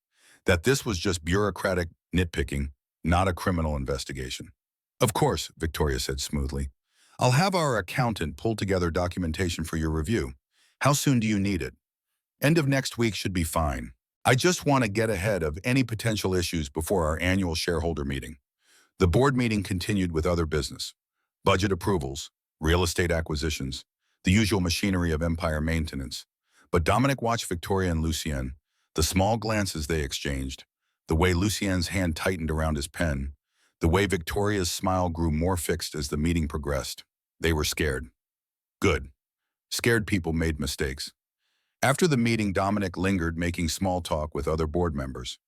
S1: that this was just bureaucratic nitpicking, not a criminal investigation. "Of course," Victoria said smoothly. "I'll have our accountant pull together documentation for your review. How soon do you need it?" "End of next week should be fine. I just want to get ahead of any potential issues before our annual shareholder meeting." The board meeting continued with other business. Budget approvals, real estate acquisitions, the usual machinery of empire maintenance. But Dominic watched Victoria and Lucien, the small glances they exchanged, the way Lucien's hand tightened around his pen, the way Victoria's smile grew more fixed as the meeting progressed. They were scared. Good. Scared people made mistakes. After the meeting, Dominic lingered, making small talk with other board members.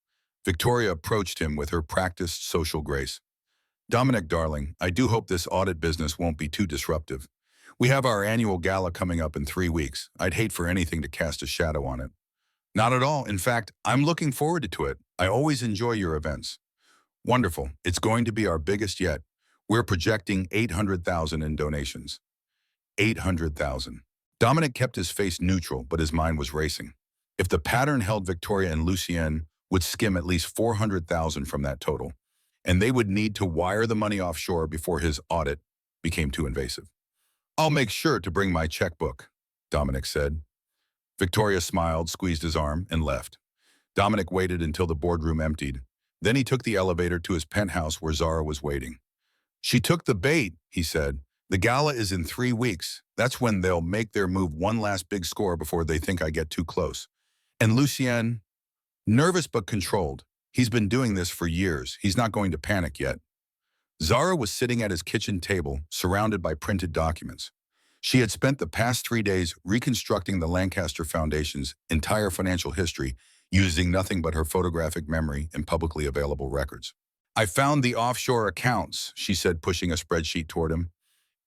S1: Victoria approached him with her practiced social grace. "Dominic, darling, I do hope this audit business won't be too disruptive. We have our annual gala coming up in 3 weeks. I'd hate for anything to cast a shadow on it." "Not at all. In fact, I'm looking forward to it. I always enjoy your events." "Wonderful. It's going to be our biggest yet. We're projecting 800,000 in donations." 800,000. Dominic kept his face neutral, but his mind was racing. If the pattern held, Victoria and Lucien would skim at least 400,000 from that total, and they would need to wire the money offshore before his audit became too invasive. "I'll make sure to bring my checkbook," Dominic said. Victoria smiled, squeezed his arm, and left. Dominic waited until the boardroom emptied. Then he took the elevator to his penthouse where Zara was waiting. "She took the bait," he said. "The gala is in 3 weeks. That's when they'll make their move, one last big score before they think I get too close." And Lucien, nervous but controlled. He's been doing this for years. He's not going to panic yet. Zara was sitting at his kitchen table, surrounded by printed documents. She had spent the past 3 days reconstructing the Lancaster Foundation's entire financial history, using nothing but her photographic memory and publicly available records. "I found the offshore accounts," she said, pushing a spreadsheet toward him.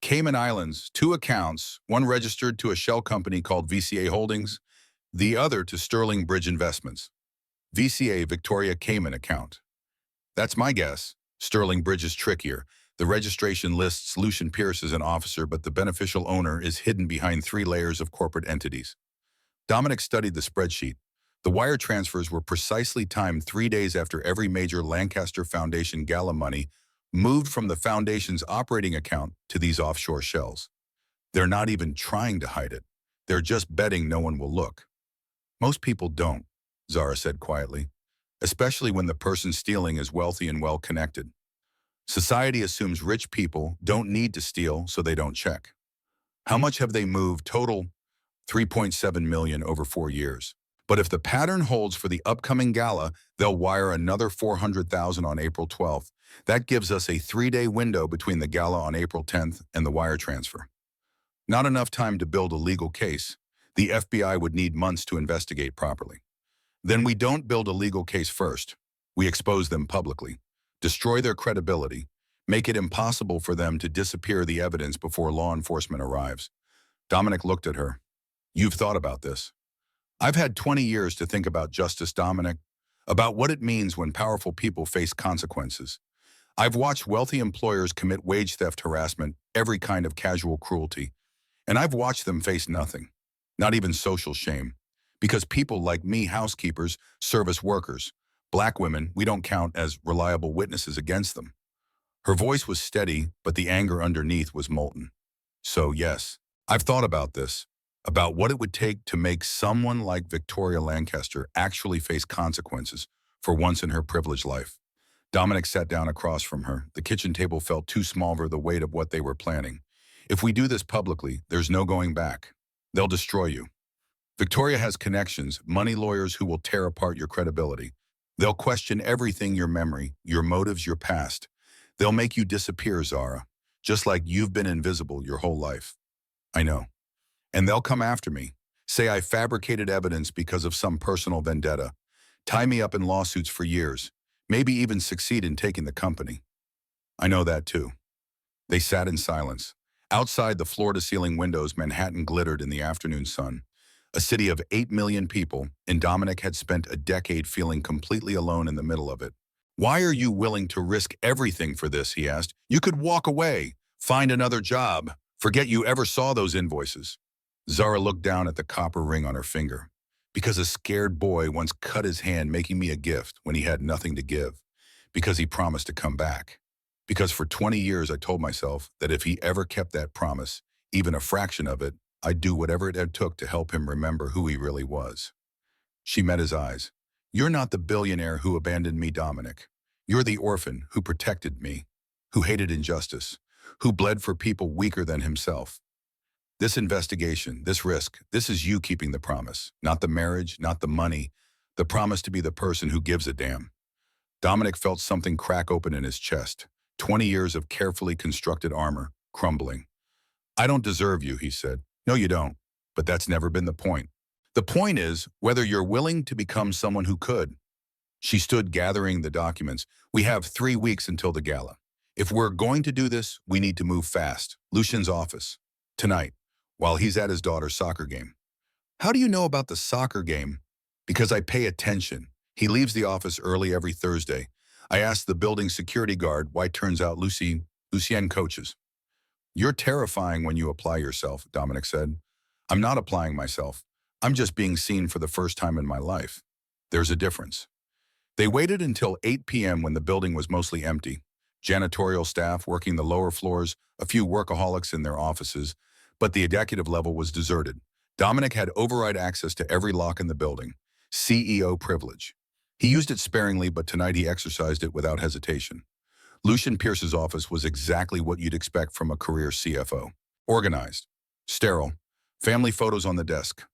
S1: "Cayman Islands, 2 accounts, one registered to a shell company called VCA Holdings, the other to Sterling Bridge Investments. VCA Victoria Cayman account. That's my guess. Sterling Bridge is trickier. The registration lists Lucian Pierce as an officer, but the beneficial owner is hidden behind 3 layers of corporate entities." Dominic studied the spreadsheet. The wire transfers were precisely timed 3 days after every major Lancaster Foundation gala money moved from the Foundation's operating account to these offshore shells. "They're not even trying to hide it. They're just betting no one will look." "Most people don't," Zara said quietly, "especially when the person stealing is wealthy and well-connected. Society assumes rich people don't need to steal, so they don't check." "How much have they moved total?" 3.7 million over 4 years. "But if the pattern holds for the upcoming gala, they'll wire another 400,000 on April 12th. That gives us a 3-day window between the gala on April 10th and the wire transfer. Not enough time to build a legal case. The FBI would need months to investigate properly." "Then we don't build a legal case first. We expose them publicly, destroy their credibility, make it impossible for them to disappear the evidence before law enforcement arrives." Dominic looked at her. "You've thought about this." "I've had 20 years to think about justice, Dominic, about what it means when powerful people face consequences. I've watched wealthy employers commit wage theft, harassment, every kind of casual cruelty, and I've watched them face nothing, not even social shame. Because people like me, housekeepers, service workers, black women, we don't count as reliable witnesses against them." Her voice was steady, but the anger underneath was molten. "So yes, I've thought about this, about what it would take to make someone like Victoria Lancaster actually face consequences for once in her privileged life." Dominic sat down across from her. The kitchen table felt too small for the weight of what they were planning. "If we do this publicly, there's no going back. They'll destroy you. Victoria has connections, money lawyers who will tear apart your credibility. They'll question everything, your memory, your motives, your past. They'll make you disappear, Zara, just like you've been invisible your whole life." "I know. And they'll come after me, say I fabricated evidence because of some personal vendetta, tie me up in lawsuits for years, maybe even succeed in taking the company." "I know that too." They sat in silence. Outside the floor-to-ceiling windows, Manhattan glittered in the afternoon sun. A city of 8 million people, and Dominic had spent a decade feeling completely alone in the middle of it. "Why are you willing to risk everything for this?" he asked. "You could walk away, find another job, forget you ever saw those invoices." Zara looked down at the copper ring on her finger. "Because a scared boy once cut his hand making me a gift when he had nothing to give. Because he promised to come back. Because for 20 years I told myself that if he ever kept that promise, even a fraction of it, I'd do whatever it took to help him remember who he really was." She met his eyes. "You're not the billionaire who abandoned me, Dominic. You're the orphan who protected me, who hated injustice, who bled for people weaker than himself. This investigation, this risk, this is you keeping the promise. Not the marriage, not the money, the promise to be the person who gives a damn." Dominic felt something crack open in his chest. 20 years of carefully constructed armor, crumbling. "I don't deserve you," he said. "No, you don't. But that's never been the point. The point is whether you're willing to become someone who could." She stood gathering the documents. "We have 3 weeks until the gala. If we're going to do this, we need to move fast. Lucian's office. Tonight, while he's at his daughter's soccer game." "How do you know about the soccer game?" "Because I pay attention. He leaves the office early every Thursday. I asked the building security guard why. Turns out Lucien coaches." "You're terrifying when you apply yourself," Dominic said. I'm not applying myself. I'm just being seen for the first time in my life. There's a difference. They waited until 8 p.m. when the building was mostly empty. Janitorial staff working the lower floors, a few workaholics in their offices, but the executive level was deserted. Dominic had override access to every lock in the building. CEO privilege. He used it sparingly, but tonight he exercised it without hesitation. Lucian Pierce's office was exactly what you'd expect from a career CFO. Organized. Sterile. Family photos on the desk.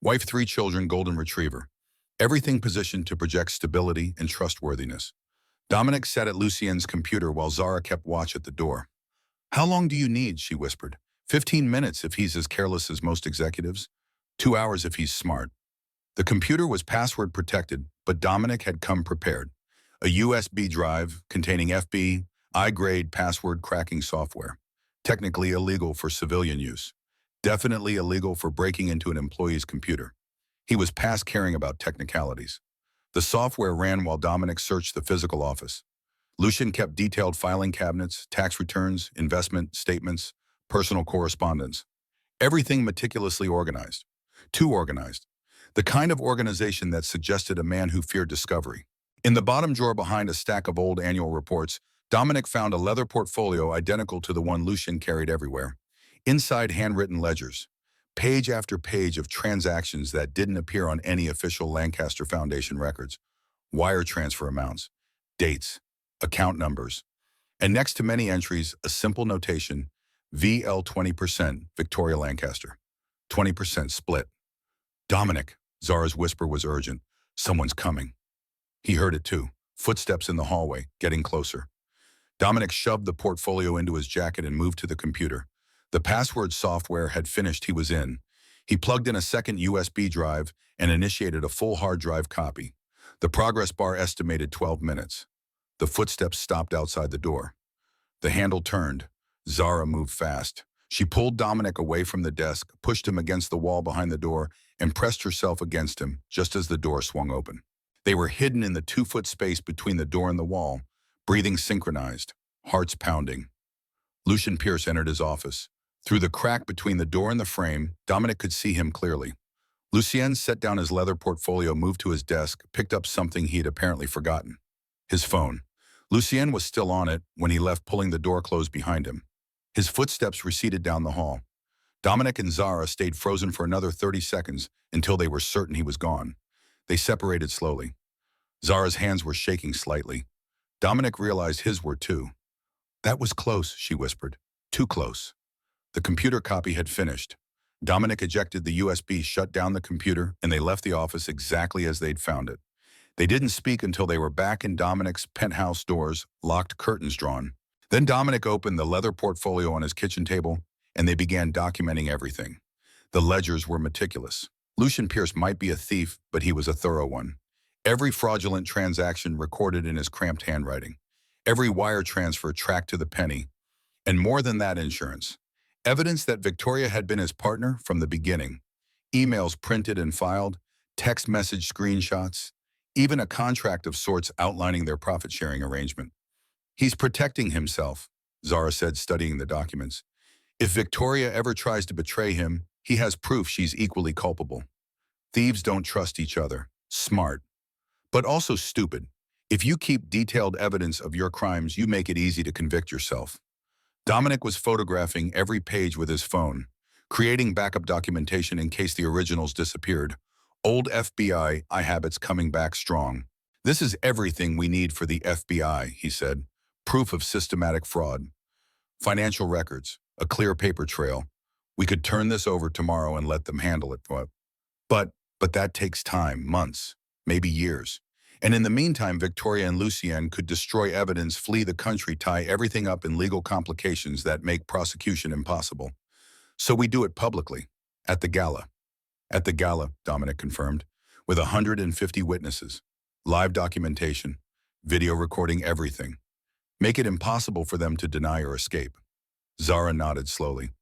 S1: Wife, 3 children, golden retriever. Everything positioned to project stability and trustworthiness. Dominic sat at Lucien's computer while Zara kept watch at the door. "How long do you need?" she whispered. 15 minutes if he's as careless as most executives. 2 hours if he's smart. The computer was password protected, but Dominic had come prepared. A USB drive containing FBI-grade password cracking software. Technically illegal for civilian use. Definitely illegal for breaking into an employee's computer. He was past caring about technicalities. The software ran while Dominic searched the physical office. Lucian kept detailed filing cabinets, tax returns, investment statements, personal correspondence. Everything meticulously organized. Too organized. The kind of organization that suggested a man who feared discovery. In the bottom drawer behind a stack of old annual reports, Dominic found a leather portfolio identical to the one Lucian carried everywhere. Inside, handwritten ledgers. Page after page of transactions that didn't appear on any official Lancaster Foundation records. Wire transfer amounts, dates, account numbers. And next to many entries, a simple notation, VL 20%, Victoria Lancaster. 20% split. "Dominic," Zara's whisper was urgent. "Someone's coming." He heard it too. Footsteps in the hallway, getting closer. Dominic shoved the portfolio into his jacket and moved to the computer. The password software had finished. He was in. He plugged in a second USB drive and initiated a full hard drive copy. The progress bar estimated 12 minutes. The footsteps stopped outside the door. The handle turned. Zara moved fast. She pulled Dominic away from the desk, pushed him against the wall behind the door, and pressed herself against him just as the door swung open. They were hidden in the 2-foot space between the door and the wall, breathing synchronized, hearts pounding. Lucian Pierce entered his office. Through the crack between the door and the frame, Dominic could see him clearly. Lucien set down his leather portfolio, moved to his desk, picked up something he had apparently forgotten. His phone. Lucien was still on it when he left, pulling the door closed behind him. His footsteps receded down the hall. Dominic and Zara stayed frozen for another 30 seconds until they were certain he was gone. They separated slowly. Zara's hands were shaking slightly. Dominic realized his were too. "That was close," she whispered. "Too close." The computer copy had finished. Dominic ejected the USB, shut down the computer, and they left the office exactly as they'd found it. They didn't speak until they were back in Dominic's penthouse doors, locked curtains drawn. Then Dominic opened the leather portfolio on his kitchen table, and they began documenting everything. The ledgers were meticulous. Lucian Pierce might be a thief, but he was a thorough one. Every fraudulent transaction recorded in his cramped handwriting. Every wire transfer tracked to the penny. And more than that, insurance. Evidence that Victoria had been his partner from the beginning. Emails printed and filed, text message screenshots, even a contract of sorts outlining their profit-sharing arrangement. "He's protecting himself," Zara said, studying the documents. "If Victoria ever tries to betray him, he has proof she's equally culpable. Thieves don't trust each other. Smart. But also stupid. If you keep detailed evidence of your crimes, you make it easy to convict yourself." Dominic was photographing every page with his phone, creating backup documentation in case the originals disappeared. Old FBI habits coming back strong. "This is everything we need for the FBI," he said. "Proof of systematic fraud. Financial records, a clear paper trail. We could turn this over tomorrow and let them handle it. But that takes time, months, maybe years. And in the meantime, Victoria and Lucien could destroy evidence, flee the country, tie everything up in legal complications that make prosecution impossible. So we do it publicly, at the gala." "At the gala," Dominic confirmed, "with 150 witnesses, live documentation, video recording everything. Make it impossible for them to deny or escape." Zara nodded slowly.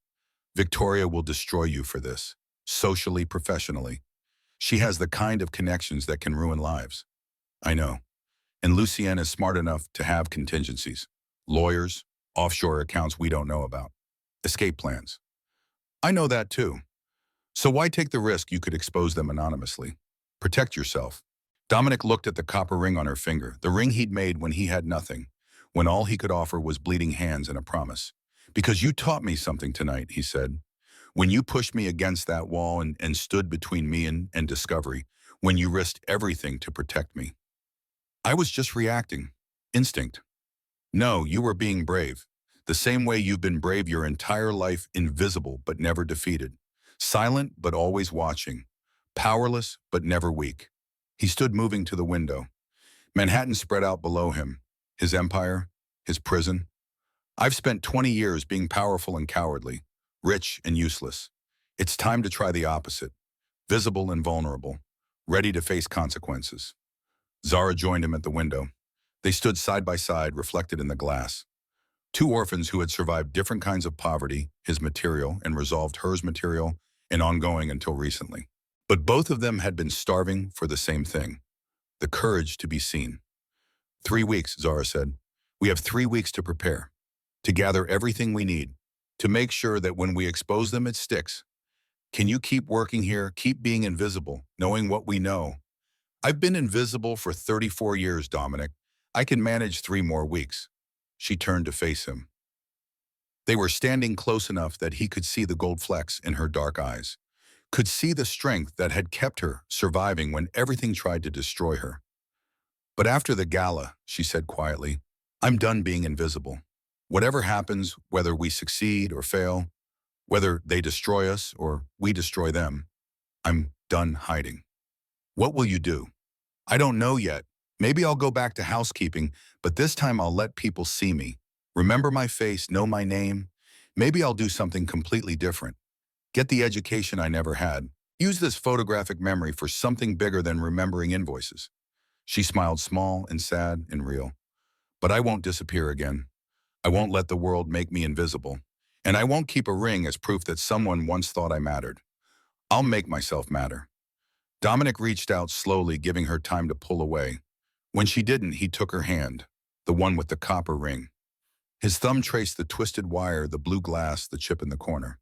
S1: "Victoria will destroy you for this, socially, professionally. She has the kind of connections that can ruin lives." "I know. And Lucien is smart enough to have contingencies. Lawyers, offshore accounts we don't know about. Escape plans." "I know that too. So why take the risk you could expose them anonymously? Protect yourself. Dominic looked at the copper ring on her finger, the ring he'd made when he had nothing, when all he could offer was bleeding hands and a promise. Because you taught me something tonight, he said. When you pushed me against that wall and stood between me and discovery, when you risked everything to protect me. I was just reacting. Instinct. No, you were being brave. The same way you've been brave your entire life, invisible but never defeated. Silent but always watching. Powerless but never weak. He stood moving to the window. Manhattan spread out below him. His empire, his prison. I've spent 20 years being powerful and cowardly, rich and useless. It's time to try the opposite. Visible and vulnerable. Ready to face consequences. Zara joined him at the window. They stood side by side, reflected in the glass. Two orphans who had survived different kinds of poverty, his material, and resolved hers material, and ongoing until recently. But both of them had been starving for the same thing, the courage to be seen. 3 weeks, Zara said. We have 3 weeks to prepare, to gather everything we need, to make sure that when we expose them, it sticks. Can you keep working here, keep being invisible, knowing what we know? I've been invisible for 34 years, Dominic. I can manage 3 more weeks. She turned to face him. They were standing close enough that he could see the gold flecks in her dark eyes, could see the strength that had kept her surviving when everything tried to destroy her. But after the gala, she said quietly, I'm done being invisible. Whatever happens, whether we succeed or fail, whether they destroy us or we destroy them, I'm done hiding. What will you do? I don't know yet. Maybe I'll go back to housekeeping, but this time I'll let people see me. Remember my face, know my name. Maybe I'll do something completely different. Get the education I never had. Use this photographic memory for something bigger than remembering invoices. She smiled, small and sad and real. But I won't disappear again. I won't let the world make me invisible. And I won't keep a ring as proof that someone once thought I mattered. I'll make myself matter. Dominic reached out slowly, giving her time to pull away. When she didn't, he took her hand, the one with the copper ring. His thumb traced the twisted wire, the blue glass, the chip in the corner.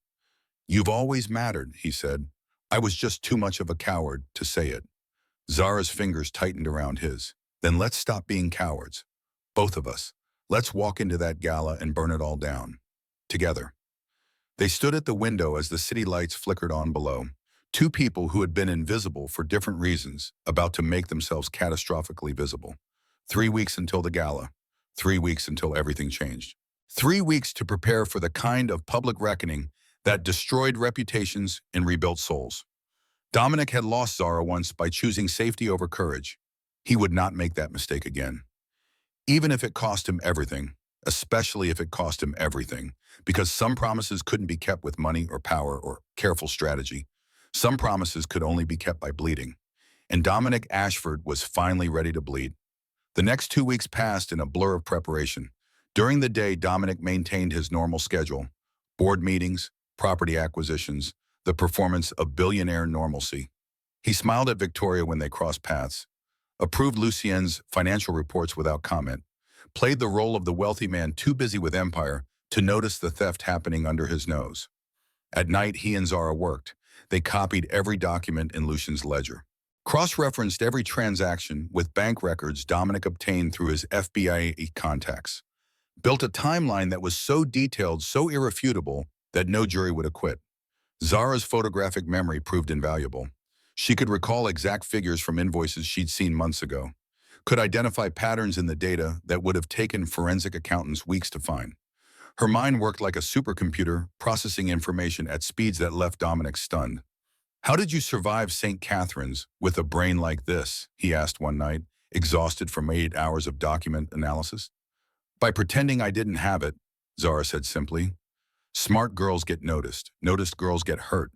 S1: You've always mattered, he said. I was just too much of a coward to say it. Zara's fingers tightened around his. Then let's stop being cowards. Both of us. Let's walk into that gala and burn it all down. Together. They stood at the window as the city lights flickered on below. Two people who had been invisible for different reasons, about to make themselves catastrophically visible. 3 weeks until the gala. 3 weeks until everything changed. 3 weeks to prepare for the kind of public reckoning that destroyed reputations and rebuilt souls. Dominic had lost Zara once by choosing safety over courage. He would not make that mistake again. Even if it cost him everything, especially if it cost him everything, because some promises couldn't be kept with money or power or careful strategy. Some promises could only be kept by bleeding. And Dominic Ashford was finally ready to bleed. The next 2 weeks passed in a blur of preparation. During the day, Dominic maintained his normal schedule. Board meetings, property acquisitions, the performance of billionaire normalcy. He smiled at Victoria when they crossed paths, approved Lucien's financial reports without comment, played the role of the wealthy man too busy with empire to notice the theft happening under his nose. At night, he and Zara worked. They copied every document in Lucien's ledger, cross-referenced every transaction with bank records Dominic obtained through his FBI contacts, built a timeline that was so detailed, so irrefutable, that no jury would acquit. Zara's photographic memory proved invaluable. She could recall exact figures from invoices she'd seen months ago, could identify patterns in the data that would have taken forensic accountants weeks to find. Her mind worked like a supercomputer, processing information at speeds that left Dominic stunned. How did you survive St. Catherine's with a brain like this? He asked one night, exhausted from 8 hours of document analysis. By pretending I didn't have it, Zara said simply. Smart girls get noticed. Noticed girls get hurt.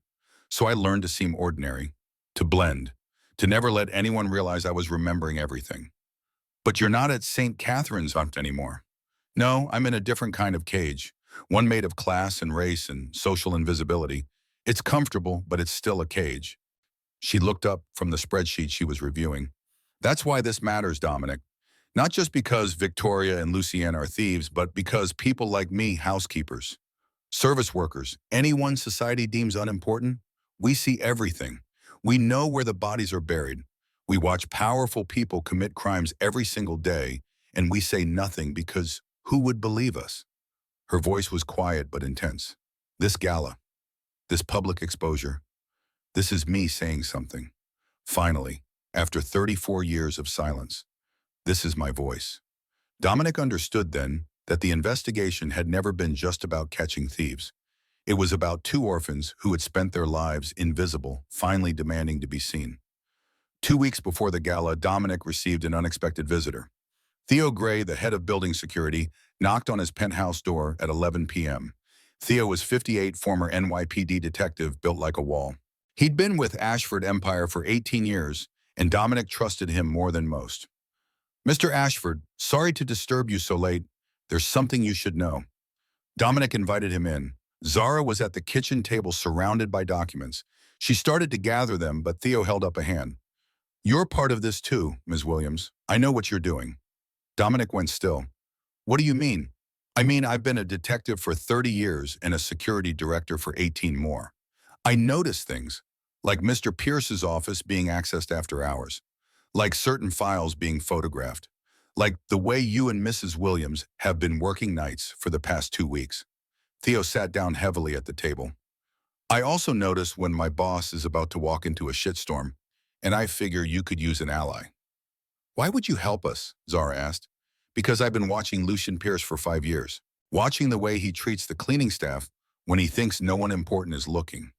S1: So I learned to seem ordinary, to blend, to never let anyone realize I was remembering everything. But you're not at St. Catherine's anymore. No, I'm in a different kind of cage, one made of class and race and social invisibility. It's comfortable, but it's still a cage. She looked up from the spreadsheet she was reviewing. That's why this matters, Dominic. Not just because Victoria and Lucien are thieves, but because people like me, housekeepers, service workers, anyone society deems unimportant, We see everything. We know where the bodies are buried. We watch powerful people commit crimes every single day, and we say nothing because who would believe us? Her voice was quiet but intense. This gala, this public exposure, this is me saying something. Finally, after 34 years of silence, this is my voice. Dominic understood then that the investigation had never been just about catching thieves. It was about two orphans who had spent their lives invisible, finally demanding to be seen. 2 weeks before the gala, Dominic received an unexpected visitor. Theo Gray, the head of building security, knocked on his penthouse door at 11 p.m. Theo was 58, former NYPD detective, built like a wall. He'd been with Ashford Empire for 18 years, and Dominic trusted him more than most. "Mr. Ashford, sorry to disturb you so late. There's something you should know." Dominic invited him in. Zara was at the kitchen table surrounded by documents. She started to gather them, but Theo held up a hand. "You're part of this too, Ms. Williams. I know what you're doing." Dominic went still. "What do you mean?" "I mean, I've been a detective for 30 years and a security director for 18 more. I notice things, like Mr. Pierce's office being accessed after hours, like certain files being photographed, like the way you and Mrs. Williams have been working nights for the past 2 weeks. Theo sat down heavily at the table. "I also notice when my boss is about to walk into a shitstorm, and I figure you could use an ally." "Why would you help us?" Zara asked. "Because I've been watching Lucian Pierce for 5 years, watching the way he treats the cleaning staff when he thinks no one important is looking,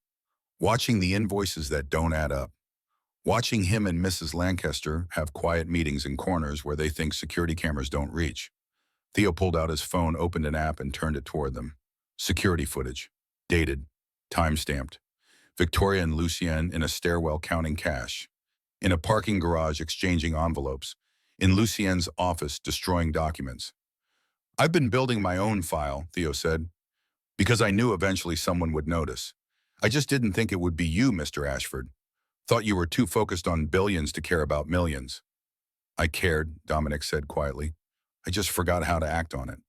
S1: watching the invoices that don't add up, watching him and Mrs. Lancaster have quiet meetings in corners where they think security cameras don't reach." Theo pulled out his phone, opened an app, and turned it toward them. Security footage. Dated. Time-stamped. Victoria and Lucien in a stairwell counting cash. In a parking garage exchanging envelopes. In Lucien's office destroying documents. "I've been building my own file," Theo said, "because I knew eventually someone would notice. I just didn't think it would be you, Mr. Ashford. Thought you were too focused on billions to care about millions." "I cared," Dominic said quietly. "I just forgot how to act on it."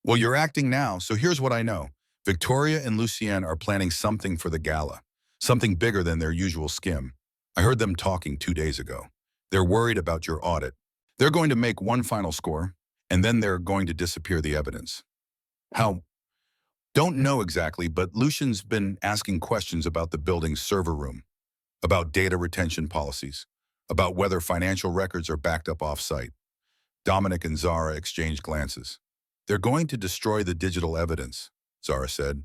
S1: "Well, you're acting now, so here's what I know. Victoria and Lucien are planning something for the gala. Something bigger than their usual skim. I heard them talking 2 days ago. They're worried about your audit. They're going to make one final score, and then they're going to disappear the evidence." "How?" "Don't know exactly, but Lucian's been asking questions about the building's server room, about data retention policies, about whether financial records are backed up off-site." Dominic and Zara exchanged glances. "They're going to destroy the digital evidence," Zara said.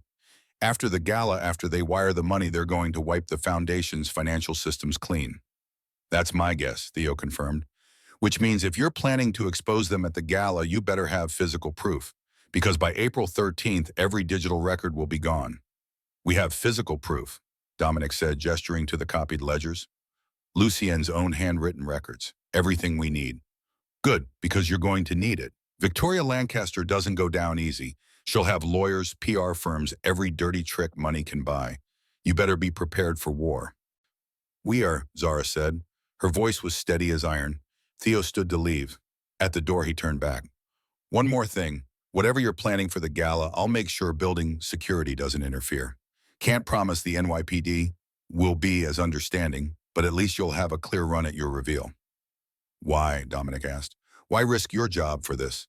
S1: "After the gala, after they wire the money, they're going to wipe the Foundation's financial systems clean." "That's my guess," Theo confirmed. "Which means if you're planning to expose them at the gala, you better have physical proof. Because by April 13th, every digital record will be gone." "We have physical proof," Dominic said, gesturing to the copied ledgers. "Lucien's own handwritten records. Everything we need." "Good, because you're going to need it. Victoria Lancaster doesn't go down easy. She'll have lawyers, PR firms, every dirty trick money can buy. You better be prepared for war." "We are," Zara said. Her voice was steady as iron. Theo stood to leave. At the door, he turned back. "One more thing. Whatever you're planning for the gala, I'll make sure building security doesn't interfere. Can't promise the NYPD will be as understanding, but at least you'll have a clear run at your reveal." "Why?" Dominic asked. "Why risk your job for this?"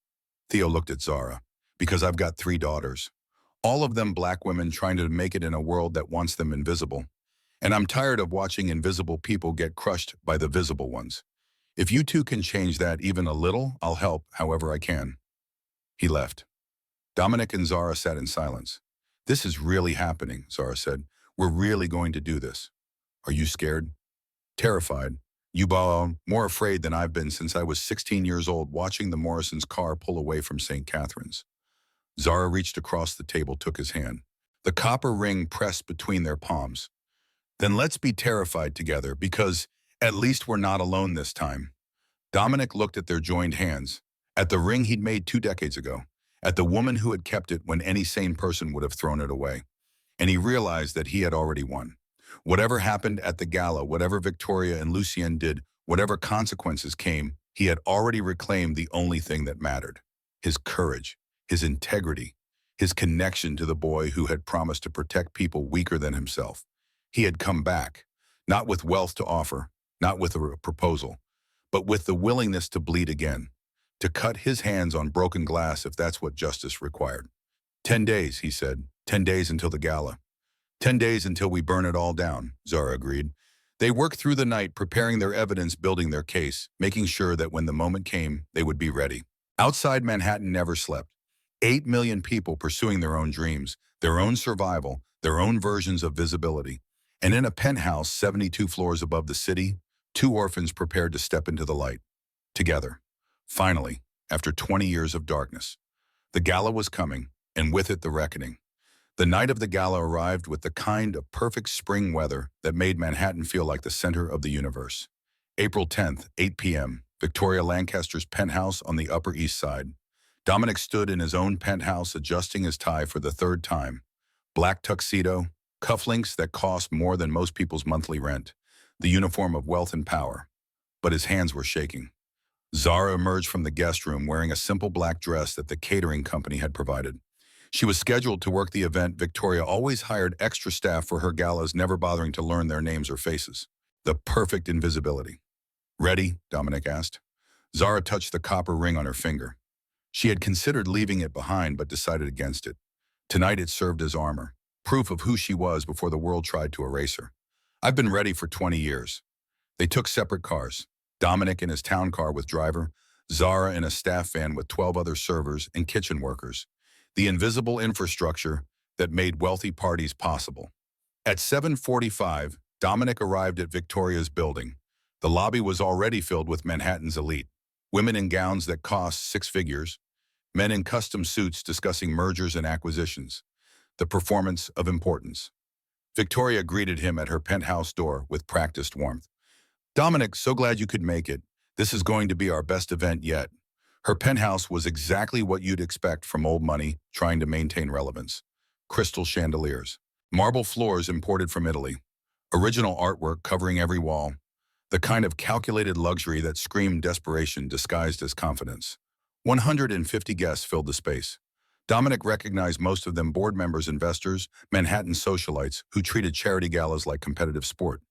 S1: Theo looked at Zara. "Because I've got 3 daughters. All of them black women trying to make it in a world that wants them invisible. And I'm tired of watching invisible people get crushed by the visible ones. If you two can change that even a little, I'll help however I can." He left. Dominic and Zara sat in silence. "This is really happening," Zara said. "We're really going to do this." "Are you scared?" "Terrified. More afraid than I've been since I was 16 years old watching the Morrisons' car pull away from St. Catherine's." Zara reached across the table, took his hand. The copper ring pressed between their palms. "Then let's be terrified together, because at least we're not alone this time." Dominic looked at their joined hands, at the ring he'd made 2 decades ago, at the woman who had kept it when any sane person would have thrown it away. And he realized that he had already won. Whatever happened at the gala, whatever Victoria and Lucien did, whatever consequences came, he had already reclaimed the only thing that mattered. His courage, his integrity, his connection to the boy who had promised to protect people weaker than himself. He had come back, not with wealth to offer, not with a proposal, but with the willingness to bleed again, to cut his hands on broken glass if that's what justice required. 10 days, he said. 10 days until the gala. 10 days until we burn it all down, Zara agreed. They worked through the night, preparing their evidence, building their case, making sure that when the moment came, they would be ready. Outside Manhattan never slept. 8 million people pursuing their own dreams, their own survival, their own versions of visibility. And in a penthouse 72 floors above the city, two orphans prepared to step into the light. Together. Finally, after 20 years of darkness. The gala was coming, and with it the reckoning. The night of the gala arrived with the kind of perfect spring weather that made Manhattan feel like the center of the universe. April 10th, 8 p.m., Victoria Lancaster's penthouse on the Upper East Side. Dominic stood in his own penthouse adjusting his tie for the third time. Black tuxedo, cufflinks that cost more than most people's monthly rent, the uniform of wealth and power. But his hands were shaking. Zara emerged from the guest room wearing a simple black dress that the catering company had provided. She was scheduled to work the event. Victoria always hired extra staff for her galas, never bothering to learn their names or faces. The perfect invisibility. Ready? Dominic asked. Zara touched the copper ring on her finger. She had considered leaving it behind but decided against it. Tonight it served as armor, proof of who she was before the world tried to erase her. I've been ready for 20 years. They took separate cars. Dominic in his town car with driver, Zara in a staff van with 12 other servers and kitchen workers. The invisible infrastructure that made wealthy parties possible. At 7:45, Dominic arrived at Victoria's building. The lobby was already filled with Manhattan's elite. Women in gowns that cost six figures, men in custom suits discussing mergers and acquisitions. The performance of importance. Victoria greeted him at her penthouse door with practiced warmth. Dominic, so glad you could make it. This is going to be our best event yet. Her penthouse was exactly what you'd expect from old money trying to maintain relevance. Crystal chandeliers, marble floors imported from Italy, original artwork covering every wall, the kind of calculated luxury that screamed desperation disguised as confidence. 150 guests filled the space. Dominic recognized most of them board members, investors, Manhattan socialites who treated charity galas like competitive sport.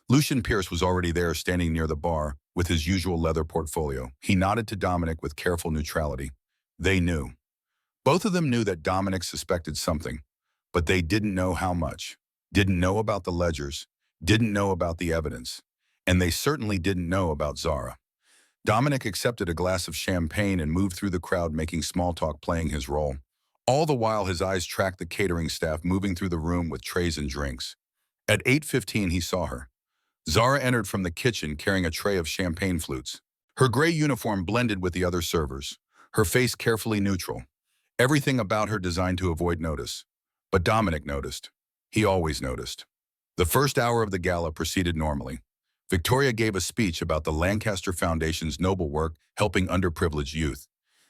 S1: Lucian Pierce was already there, standing near the bar with his usual leather portfolio. He nodded to Dominic with careful neutrality. They knew. Both of them knew that Dominic suspected something, but they didn't know how much. Didn't know about the ledgers, didn't know about the evidence, and they certainly didn't know about Zara. Dominic accepted a glass of champagne and moved through the crowd, making small talk, playing his role. All the while his eyes tracked the catering staff moving through the room with trays and drinks. At 8:15 he saw her. Zara entered from the kitchen carrying a tray of champagne flutes. Her gray uniform blended with the other servers, her face carefully neutral. Everything about her designed to avoid notice. But Dominic noticed. He always noticed. The first hour of the gala proceeded normally. Victoria gave a speech about the Lancaster Foundation's noble work helping underprivileged youth.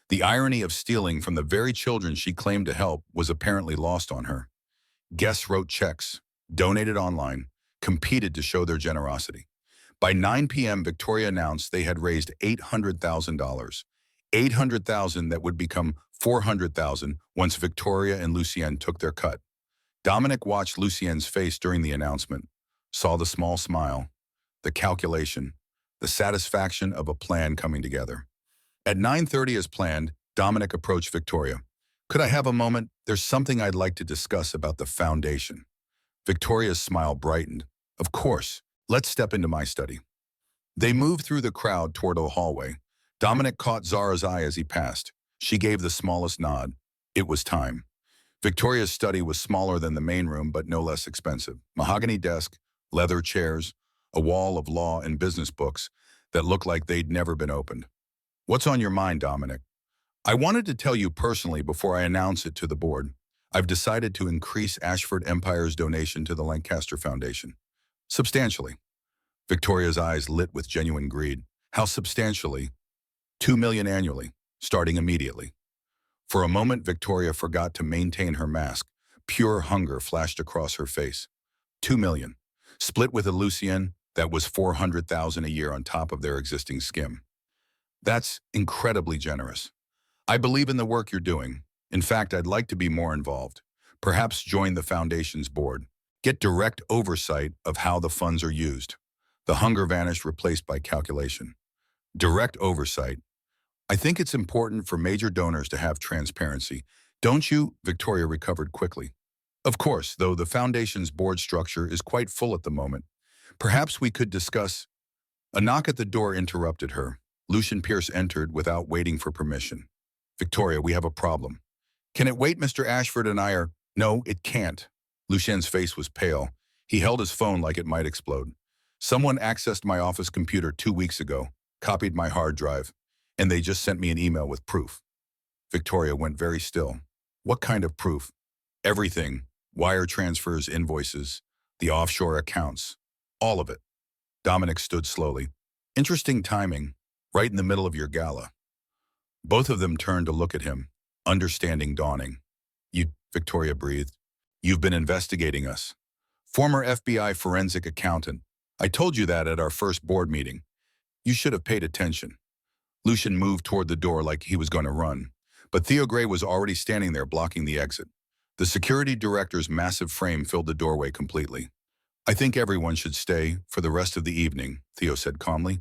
S1: The irony of stealing from the very children she claimed to help was apparently lost on her. Guests wrote checks, donated online, competed to show their generosity. By 9 p.m., Victoria announced they had raised $800,000. $800,000 that would become $400,000 once Victoria and Lucienne took their cut. Dominic watched Lucienne's face during the announcement, saw the small smile, the calculation, the satisfaction of a plan coming together. At 9:30 as planned, Dominic approached Victoria. Could I have a moment? There's something I'd like to discuss about the foundation. Victoria's smile brightened. Of course, let's step into my study. They moved through the crowd toward a hallway. Dominic caught Zara's eye as he passed. She gave the smallest nod. It was time. Victoria's study was smaller than the main room, but no less expensive. Mahogany desk, leather chairs, a wall of law and business books that looked like they'd never been opened. What's on your mind, Dominic? I wanted to tell you personally before I announce it to the board. I've decided to increase Ashford Empire's donation to the Lancaster Foundation. Substantially. Victoria's eyes lit with genuine greed. How substantially? $2 million annually, starting immediately. For a moment, Victoria forgot to maintain her mask. Pure hunger flashed across her face. $2 million. Split with a Lucienne, that was $400,000 a year on top of their existing skim. That's incredibly generous. I believe in the work you're doing. In fact, I'd like to be more involved. Perhaps join the foundation's board. Get direct oversight of how the funds are used. The hunger vanished, replaced by calculation. Direct oversight. I think it's important for major donors to have transparency. Don't you? Victoria recovered quickly. Of course, though the foundation's board structure is quite full at the moment. Perhaps we could discuss. A knock at the door interrupted her. Lucian Pierce entered without waiting for permission. Victoria, we have a problem. Can it wait? Mr. Ashford and I are. No, it can't. Lucien's face was pale. He held his phone like it might explode. Someone accessed my office computer 2 weeks ago, copied my hard drive, and they just sent me an email with proof. Victoria went very still. What kind of proof? Everything. Wire transfers, invoices, the offshore accounts. All of it. Dominic stood slowly. Interesting timing, right in the middle of your gala. Both of them turned to look at him, understanding dawning. You, Victoria breathed. You've been investigating us. Former FBI forensic accountant. I told you that at our first board meeting. You should have paid attention. Lucian moved toward the door like he was going to run, but Theo Gray was already standing there blocking the exit. The security director's massive frame filled the doorway completely. I think everyone should stay for the rest of the evening, Theo said calmly.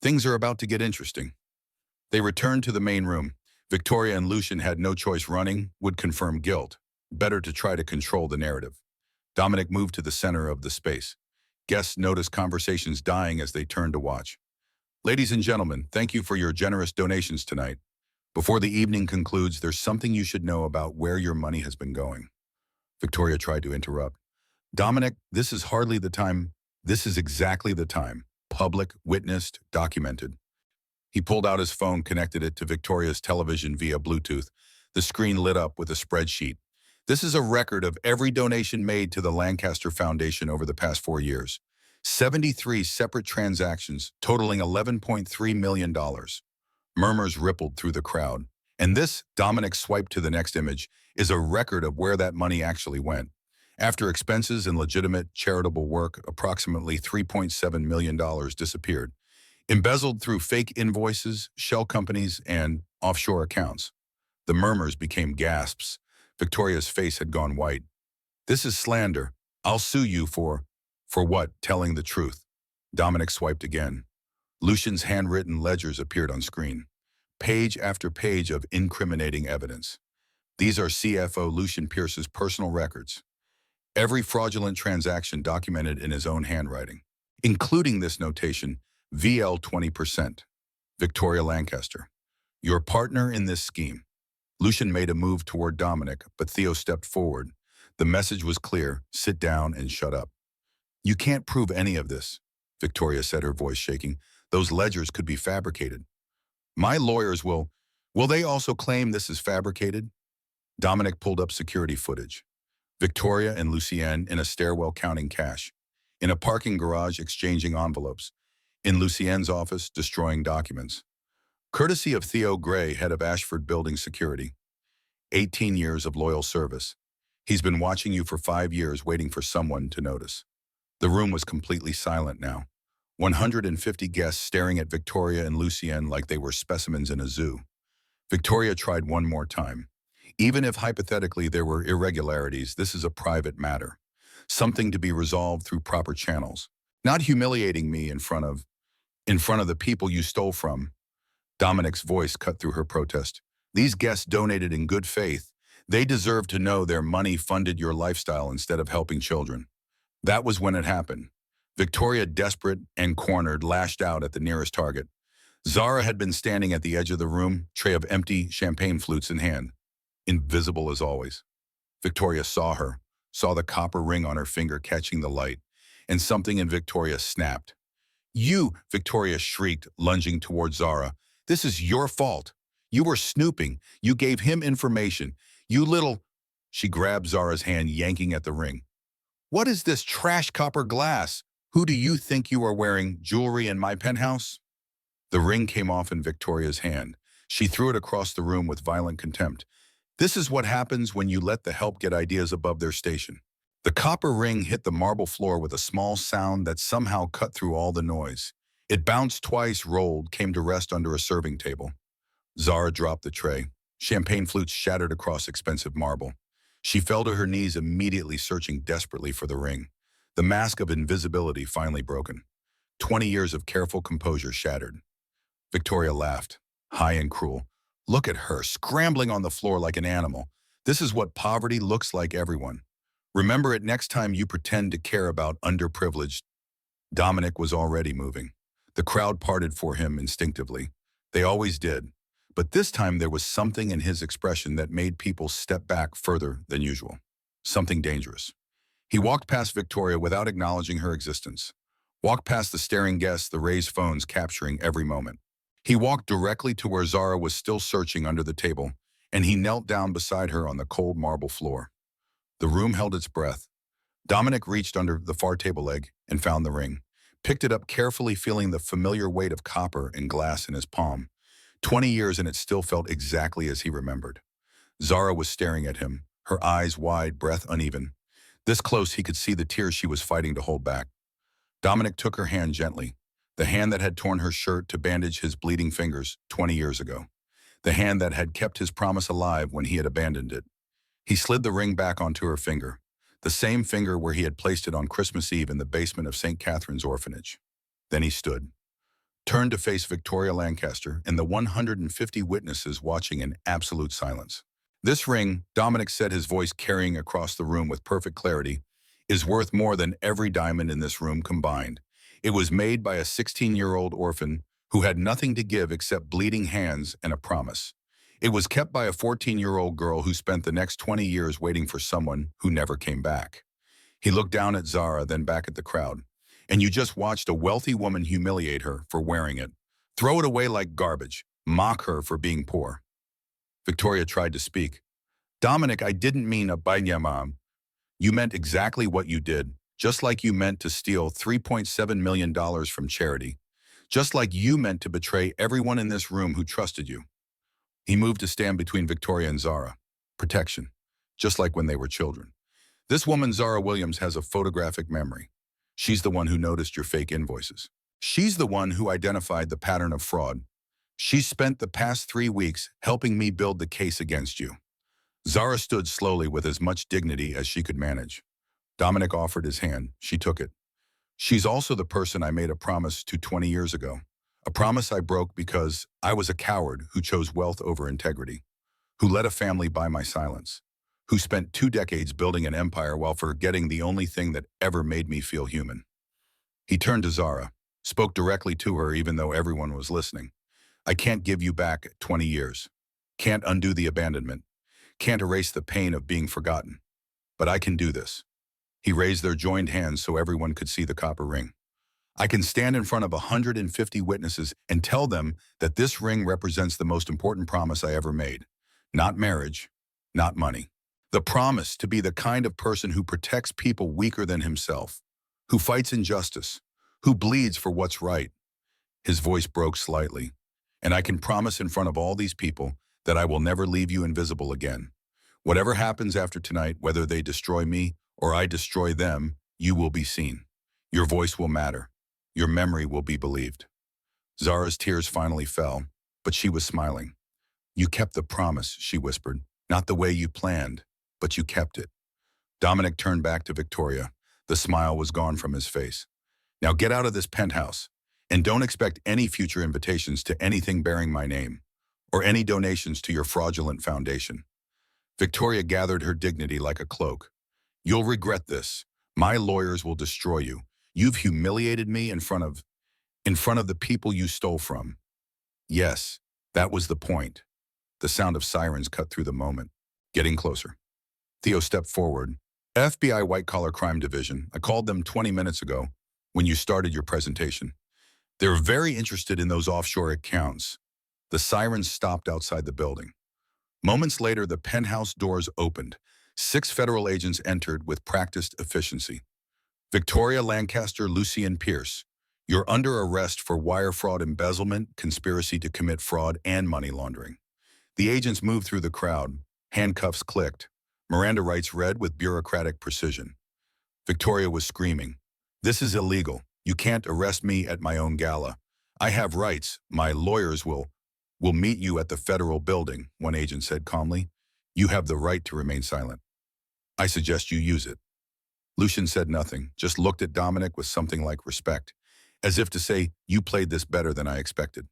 S1: Things are about to get interesting. They returned to the main room. Victoria and Lucian had no choice. Running would confirm guilt. Better to try to control the narrative. Dominic moved to the center of the space. Guests noticed conversations dying as they turned to watch. Ladies and gentlemen, thank you for your generous donations tonight. Before the evening concludes, there's something you should know about where your money has been going. Victoria tried to interrupt. Dominic, this is hardly the time. This is exactly the time. Public, witnessed, documented. He pulled out his phone, connected it to Victoria's television via Bluetooth. The screen lit up with a spreadsheet. This is a record of every donation made to the Lancaster Foundation over the past 4 years. 73 separate transactions totaling $11.3 million. Murmurs rippled through the crowd. And this, Dominic swiped to the next image, is a record of where that money actually went. After expenses and legitimate charitable work, approximately $3.7 million disappeared, embezzled through fake invoices, shell companies, and offshore accounts. The murmurs became gasps. Victoria's face had gone white. This is slander. I'll sue you for what? Telling the truth. Dominic swiped again. Lucian's handwritten ledgers appeared on screen. Page after page of incriminating evidence. These are CFO Lucian Pierce's personal records. Every fraudulent transaction documented in his own handwriting, including this notation, VL 20%. Victoria Lancaster, your partner in this scheme. Lucian made a move toward Dominic, but Theo stepped forward. The message was clear: sit down and shut up. You can't prove any of this, Victoria said, her voice shaking. Those ledgers could be fabricated. My lawyers will they also claim this is fabricated? Dominic pulled up security footage. Victoria and Lucienne in a stairwell counting cash. In a parking garage exchanging envelopes. In Lucienne's office destroying documents. Courtesy of Theo Gray, head of Ashford Building Security. 18 years of loyal service. He's been watching you for 5 years, waiting for someone to notice. The room was completely silent now. 150 guests staring at Victoria and Lucienne like they were specimens in a zoo. Victoria tried one more time. Even if hypothetically there were irregularities, this is a private matter. Something to be resolved through proper channels. Not humiliating me in front of the people you stole from. Dominic's voice cut through her protest. These guests donated in good faith. They deserve to know their money funded your lifestyle instead of helping children. That was when it happened. Victoria, desperate and cornered, lashed out at the nearest target. Zara had been standing at the edge of the room, tray of empty champagne flutes in hand. Invisible as always. Victoria saw her, saw the copper ring on her finger catching the light, and something in Victoria snapped. You, Victoria shrieked, lunging toward Zara. This is your fault. You were snooping. You gave him information. You little... She grabbed Zara's hand, yanking at the ring. What is this trash copper glass? Who do you think you are wearing jewelry in my penthouse? The ring came off in Victoria's hand. She threw it across the room with violent contempt. This is what happens when you let the help get ideas above their station. The copper ring hit the marble floor with a small sound that somehow cut through all the noise. It bounced twice, rolled, came to rest under a serving table. Zara dropped the tray. Champagne flutes shattered across expensive marble. She fell to her knees immediately, searching desperately for the ring. The mask of invisibility finally broken. 20 years of careful composure shattered. Victoria laughed, high and cruel. Look at her, scrambling on the floor like an animal. This is what poverty looks like, everyone. Remember it next time you pretend to care about underprivileged. Dominic was already moving. The crowd parted for him instinctively. They always did. But this time there was something in his expression that made people step back further than usual. Something dangerous. He walked past Victoria without acknowledging her existence. Walked past the staring guests, the raised phones capturing every moment. He walked directly to where Zara was still searching under the table, and he knelt down beside her on the cold marble floor. The room held its breath. Dominic reached under the far table leg and found the ring, picked it up carefully, feeling the familiar weight of copper and glass in his palm. 20 years and it still felt exactly as he remembered. Zara was staring at him, her eyes wide, breath uneven. This close he could see the tears she was fighting to hold back. Dominic took her hand gently, the hand that had torn her shirt to bandage his bleeding fingers 20 years ago, the hand that had kept his promise alive when he had abandoned it. He slid the ring back onto her finger, the same finger where he had placed it on Christmas Eve in the basement of St. Catherine's orphanage. Then he stood, turned to face Victoria Lancaster and the 150 witnesses watching in absolute silence. This ring, Dominic said, his voice carrying across the room with perfect clarity, is worth more than every diamond in this room combined. It was made by a 16-year-old orphan who had nothing to give except bleeding hands and a promise. It was kept by a 14-year-old girl who spent the next 20 years waiting for someone who never came back. He looked down at Zara, then back at the crowd. And you just watched a wealthy woman humiliate her for wearing it, throw it away like garbage, mock her for being poor. Victoria tried to speak. Dominic, I didn't mean a mom. You meant exactly what you did, just like you meant to steal $3.7 million from charity, just like you meant to betray everyone in this room who trusted you. He moved to stand between Victoria and Zara. Protection, just like when they were children. This woman, Zara Williams, has a photographic memory. She's the one who noticed your fake invoices. She's the one who identified the pattern of fraud. She spent the past 3 weeks helping me build the case against you. Zara stood slowly with as much dignity as she could manage. Dominic offered his hand. She took it. She's also the person I made a promise to 20 years ago. A promise I broke because I was a coward who chose wealth over integrity, who led a family by my silence, who spent 2 decades building an empire while forgetting the only thing that ever made me feel human. He turned to Zara, spoke directly to her even though everyone was listening. I can't give you back 20 years. Can't undo the abandonment. Can't erase the pain of being forgotten. But I can do this. He raised their joined hands so everyone could see the copper ring. I can stand in front of 150 witnesses and tell them that this ring represents the most important promise I ever made. Not marriage, not money. The promise to be the kind of person who protects people weaker than himself, who fights injustice, who bleeds for what's right. His voice broke slightly. And I can promise in front of all these people that I will never leave you invisible again. Whatever happens after tonight, whether they destroy me or I destroy them, you will be seen. Your voice will matter. Your memory will be believed. Zara's tears finally fell, but she was smiling. You kept the promise, she whispered. Not the way you planned, but you kept it. Dominic turned back to Victoria. The smile was gone from his face. Now get out of this penthouse, and don't expect any future invitations to anything bearing my name, or any donations to your fraudulent foundation. Victoria gathered her dignity like a cloak. You'll regret this. My lawyers will destroy you. You've humiliated me in front of the people you stole from. Yes, that was the point. The sound of sirens cut through the moment, getting closer. Theo stepped forward. FBI White-Collar Crime Division, I called them 20 minutes ago when you started your presentation. They're very interested in those offshore accounts. The sirens stopped outside the building. Moments later, the penthouse doors opened. 6 federal agents entered with practiced efficiency. Victoria Lancaster, Lucien Pierce, you're under arrest for wire fraud, embezzlement, conspiracy to commit fraud, and money laundering. The agents moved through the crowd. Handcuffs clicked. Miranda rights read with bureaucratic precision. Victoria was screaming, "This is illegal. You can't arrest me at my own gala. I have rights. My lawyers will meet you at the federal building," one agent said calmly. "You have the right to remain silent." I suggest you use it. Lucian said nothing, just looked at Dominic with something like respect, as if to say, you played this better than I expected.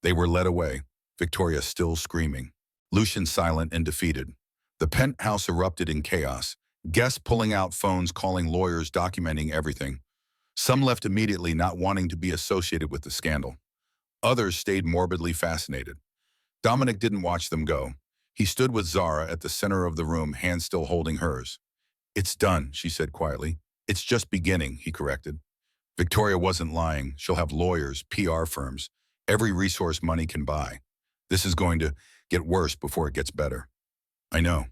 S1: They were led away, Victoria still screaming. Lucian silent and defeated. The penthouse erupted in chaos, guests pulling out phones, calling lawyers, documenting everything. Some left immediately, not wanting to be associated with the scandal. Others stayed morbidly fascinated. Dominic didn't watch them go. He stood with Zara at the center of the room, hand still holding hers. It's done, she said quietly. It's just beginning, he corrected. Victoria wasn't lying. She'll have lawyers, PR firms, every resource money can buy. This is going to get worse before it gets better. I know.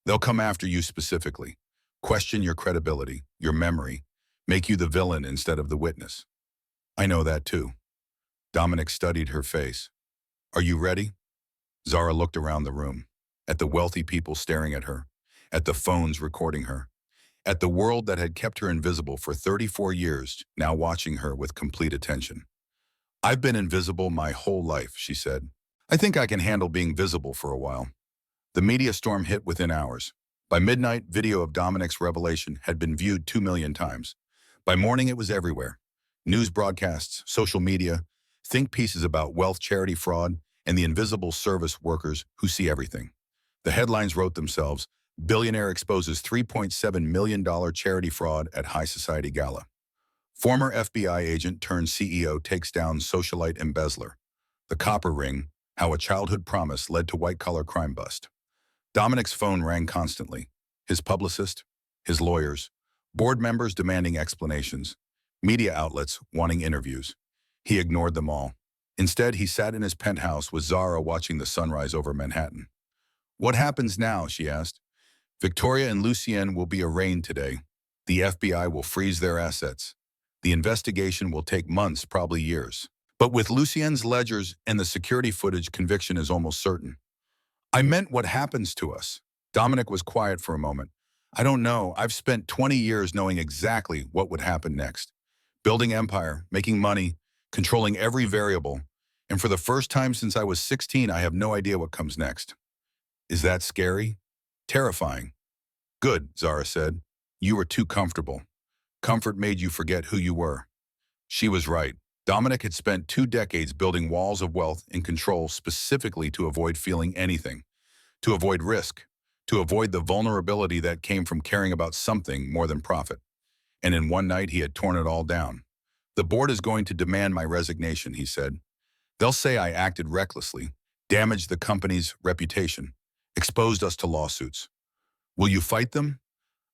S1: They'll come after you specifically. Question your credibility, your memory, make you the villain instead of the witness. I know that too. Dominic studied her face. Are you ready? Zara looked around the room, at the wealthy people staring at her, at the phones recording her, at the world that had kept her invisible for 34 years, now watching her with complete attention. I've been invisible my whole life, she said. I think I can handle being visible for a while. The media storm hit within hours. By midnight, video of Dominic's revelation had been viewed 2 million times. By morning, it was everywhere. News broadcasts, social media, think pieces about wealth, charity, fraud, and the invisible service workers who see everything. The headlines wrote themselves, Billionaire exposes $3.7 million charity fraud at high society gala. Former FBI agent turned CEO takes down socialite embezzler. The copper ring, how a childhood promise led to white-collar crime bust. Dominic's phone rang constantly. His publicist, his lawyers, board members demanding explanations, media outlets wanting interviews. He ignored them all. Instead, he sat in his penthouse with Zara watching the sunrise over Manhattan. What happens now, she asked. Victoria and Lucien will be arraigned today. The FBI will freeze their assets. The investigation will take months, probably years. But with Lucien's ledgers and the security footage, conviction is almost certain. I meant what happens to us. Dominic was quiet for a moment. I don't know. I've spent 20 years knowing exactly what would happen next. Building empire, making money, controlling every variable. And for the first time since I was 16, I have no idea what comes next. Is that scary? Terrifying. Good, Zara said. You were too comfortable. Comfort made you forget who you were. She was right. Dominic had spent 2 decades building walls of wealth and control specifically to avoid feeling anything, to avoid risk, to avoid the vulnerability that came from caring about something more than profit. And in one night, he had torn it all down. The board is going to demand my resignation, he said. They'll say I acted recklessly, damaged the company's reputation, exposed us to lawsuits. Will you fight them?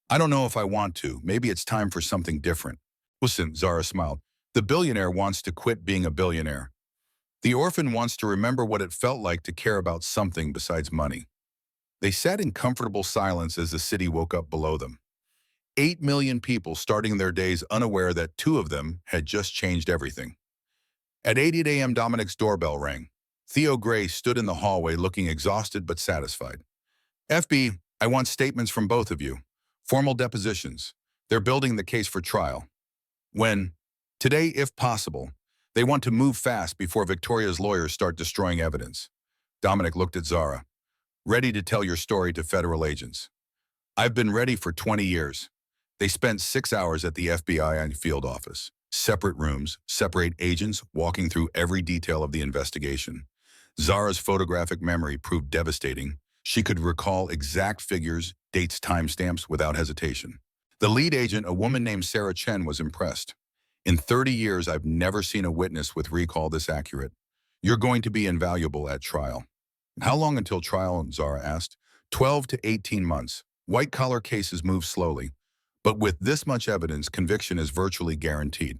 S1: I don't know if I want to. Maybe it's time for something different. Listen, Zara smiled. The billionaire wants to quit being a billionaire. The orphan wants to remember what it felt like to care about something besides money. They sat in comfortable silence as the city woke up below them. 8 million people starting their days unaware that 2 of them had just changed everything. At 8 a.m., Dominic's doorbell rang. Theo Gray stood in the hallway looking exhausted but satisfied. FB, I want statements from both of you. Formal depositions. They're building the case for trial. When? Today, if possible. They want to move fast before Victoria's lawyers start destroying evidence. Dominic looked at Zara. Ready to tell your story to federal agents. I've been ready for 20 years. They spent 6 hours at the FBI field office. Separate rooms, separate agents walking through every detail of the investigation. Zara's photographic memory proved devastating. She could recall exact figures, dates, timestamps without hesitation. The lead agent, a woman named Sarah Chen, was impressed. In 30 years, I've never seen a witness with recall this accurate. You're going to be invaluable at trial. How long until trial? Zara asked. 12 to 18 months. White-collar cases move slowly. But with this much evidence, conviction is virtually guaranteed.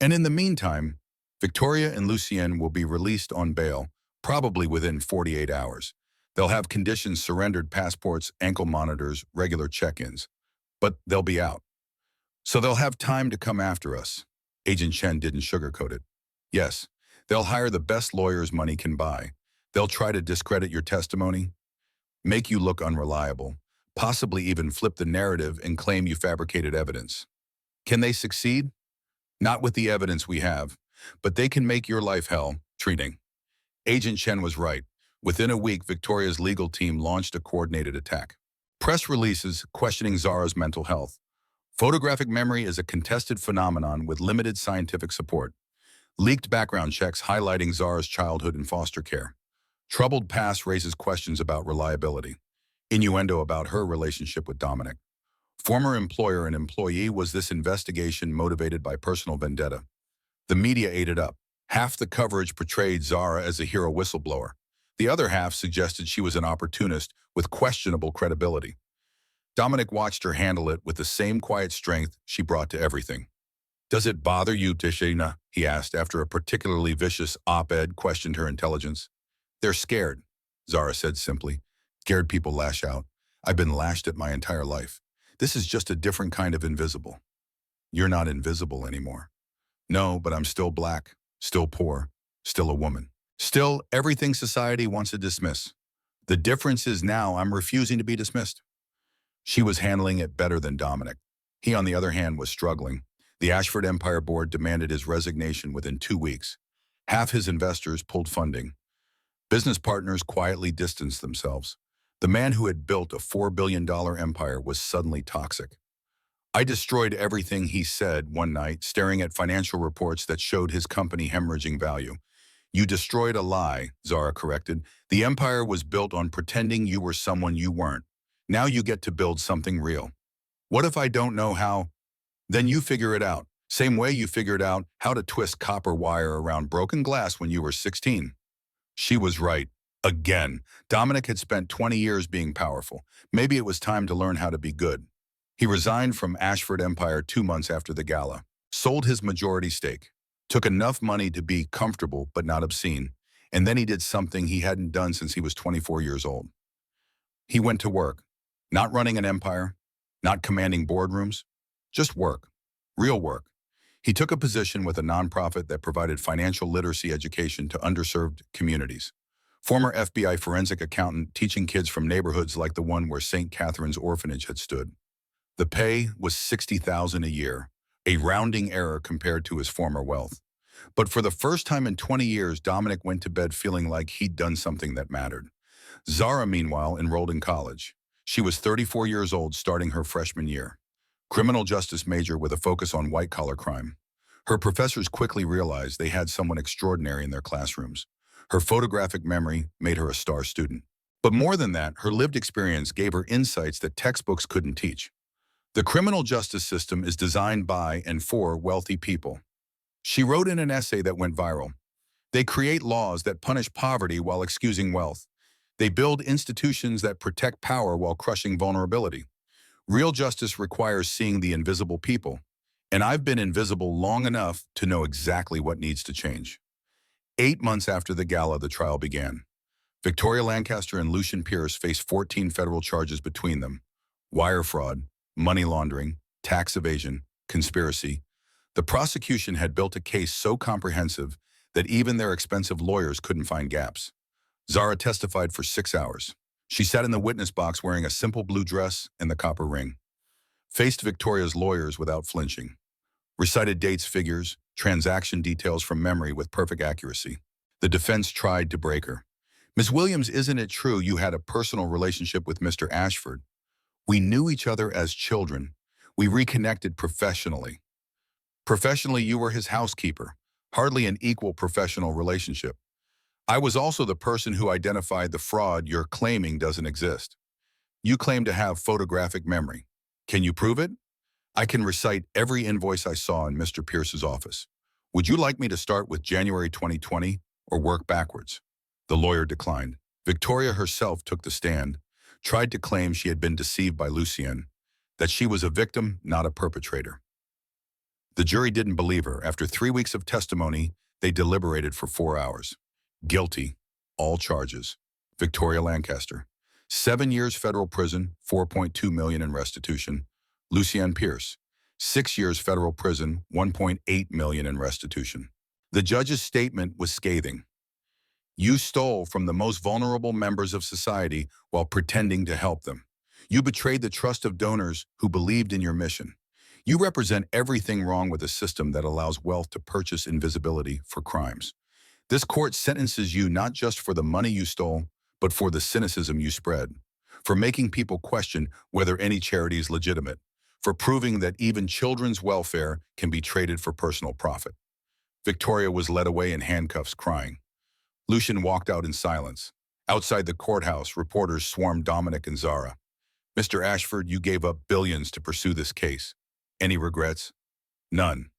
S1: And in the meantime, Victoria and Lucien will be released on bail, probably within 48 hours. They'll have conditions surrendered, passports, ankle monitors, regular check-ins. But they'll be out. So they'll have time to come after us. Agent Chen didn't sugarcoat it. Yes, they'll hire the best lawyers money can buy. They'll try to discredit your testimony, make you look unreliable, possibly even flip the narrative and claim you fabricated evidence. Can they succeed? Not with the evidence we have, but they can make your life hell treating. Agent Chen was right. Within a week, Victoria's legal team launched a coordinated attack. Press releases questioning Zara's mental health. Photographic memory is a contested phenomenon with limited scientific support. Leaked background checks highlighting Zara's childhood in foster care. Troubled past raises questions about reliability. Innuendo about her relationship with Dominic. Former employer and employee, was this investigation motivated by personal vendetta? The media ate it up. Half the coverage portrayed Zara as a hero whistleblower. The other half suggested she was an opportunist with questionable credibility. Dominic watched her handle it with the same quiet strength she brought to everything. "Does it bother you, Tishina?" he asked after a particularly vicious op-ed questioned her intelligence. "They're scared," Zara said simply. "Scared people lash out. I've been lashed at my entire life. This is just a different kind of invisible." "You're not invisible anymore." "No, but I'm still black, still poor, still a woman. Still everything society wants to dismiss. The difference is now I'm refusing to be dismissed." She was handling it better than Dominic. He, on the other hand, was struggling. The Ashford Empire Board demanded his resignation within 2 weeks. Half his investors pulled funding. Business partners quietly distanced themselves. The man who had built a $4 billion empire was suddenly toxic. "I destroyed everything," he said one night, staring at financial reports that showed his company hemorrhaging value. "You destroyed a lie," Zara corrected. "The empire was built on pretending you were someone you weren't. Now you get to build something real." "What if I don't know how?" "Then you figure it out. Same way you figured out how to twist copper wire around broken glass when you were 16. She was right. Again, Dominic had spent 20 years being powerful. Maybe it was time to learn how to be good. He resigned from Ashford Empire 2 months after the gala, sold his majority stake, took enough money to be comfortable but not obscene, and then he did something he hadn't done since he was 24 years old. He went to work, not running an empire, not commanding boardrooms, just work, real work. He took a position with a nonprofit that provided financial literacy education to underserved communities. Former FBI forensic accountant teaching kids from neighborhoods like the one where St. Catherine's Orphanage had stood. The pay was $60,000 a year, a rounding error compared to his former wealth. But for the first time in 20 years, Dominic went to bed feeling like he'd done something that mattered. Zara, meanwhile, enrolled in college. She was 34 years old, starting her freshman year. Criminal justice major with a focus on white-collar crime. Her professors quickly realized they had someone extraordinary in their classrooms. Her photographic memory made her a star student. But more than that, her lived experience gave her insights that textbooks couldn't teach. The criminal justice system is designed by and for wealthy people. She wrote in an essay that went viral. They create laws that punish poverty while excusing wealth. They build institutions that protect power while crushing vulnerability. Real justice requires seeing the invisible people. And I've been invisible long enough to know exactly what needs to change. 8 months after the gala, the trial began. Victoria Lancaster and Lucian Pierce faced 14 federal charges between them: wire fraud, money laundering, tax evasion, conspiracy. The prosecution had built a case so comprehensive that even their expensive lawyers couldn't find gaps. Zara testified for 6 hours. She sat in the witness box wearing a simple blue dress and the copper ring. Faced Victoria's lawyers without flinching. Recited dates, figures, transaction details from memory with perfect accuracy. The defense tried to break her. "Ms. Williams, isn't it true you had a personal relationship with Mr. Ashford? We knew each other as children. We reconnected professionally." "Professionally, you were his housekeeper. Hardly an equal professional relationship. I was also the person who identified the fraud you're claiming doesn't exist. You claim to have photographic memory. Can you prove it?" "I can recite every invoice I saw in Mr. Pierce's office. Would you like me to start with January 2020 or work backwards?" The lawyer declined. Victoria herself took the stand, tried to claim she had been deceived by Lucien, that she was a victim, not a perpetrator. The jury didn't believe her. After 3 weeks of testimony, they deliberated for 4 hours. Guilty, all charges. Victoria Lancaster, 7 years federal prison, $4.2 million in restitution. Lucien Pierce, 6 years federal prison, $1.8 million in restitution. The judge's statement was scathing. "You stole from the most vulnerable members of society while pretending to help them. You betrayed the trust of donors who believed in your mission. You represent everything wrong with a system that allows wealth to purchase invisibility for crimes. This court sentences you not just for the money you stole, but for the cynicism you spread. for making people question whether any charity is legitimate, for proving that even children's welfare can be traded for personal profit. Victoria was led away in handcuffs, crying. Lucian walked out in silence. Outside the courthouse, reporters swarmed Dominic and Zara. "Mr. Ashford, you gave up billions to pursue this case. Any regrets?" "None."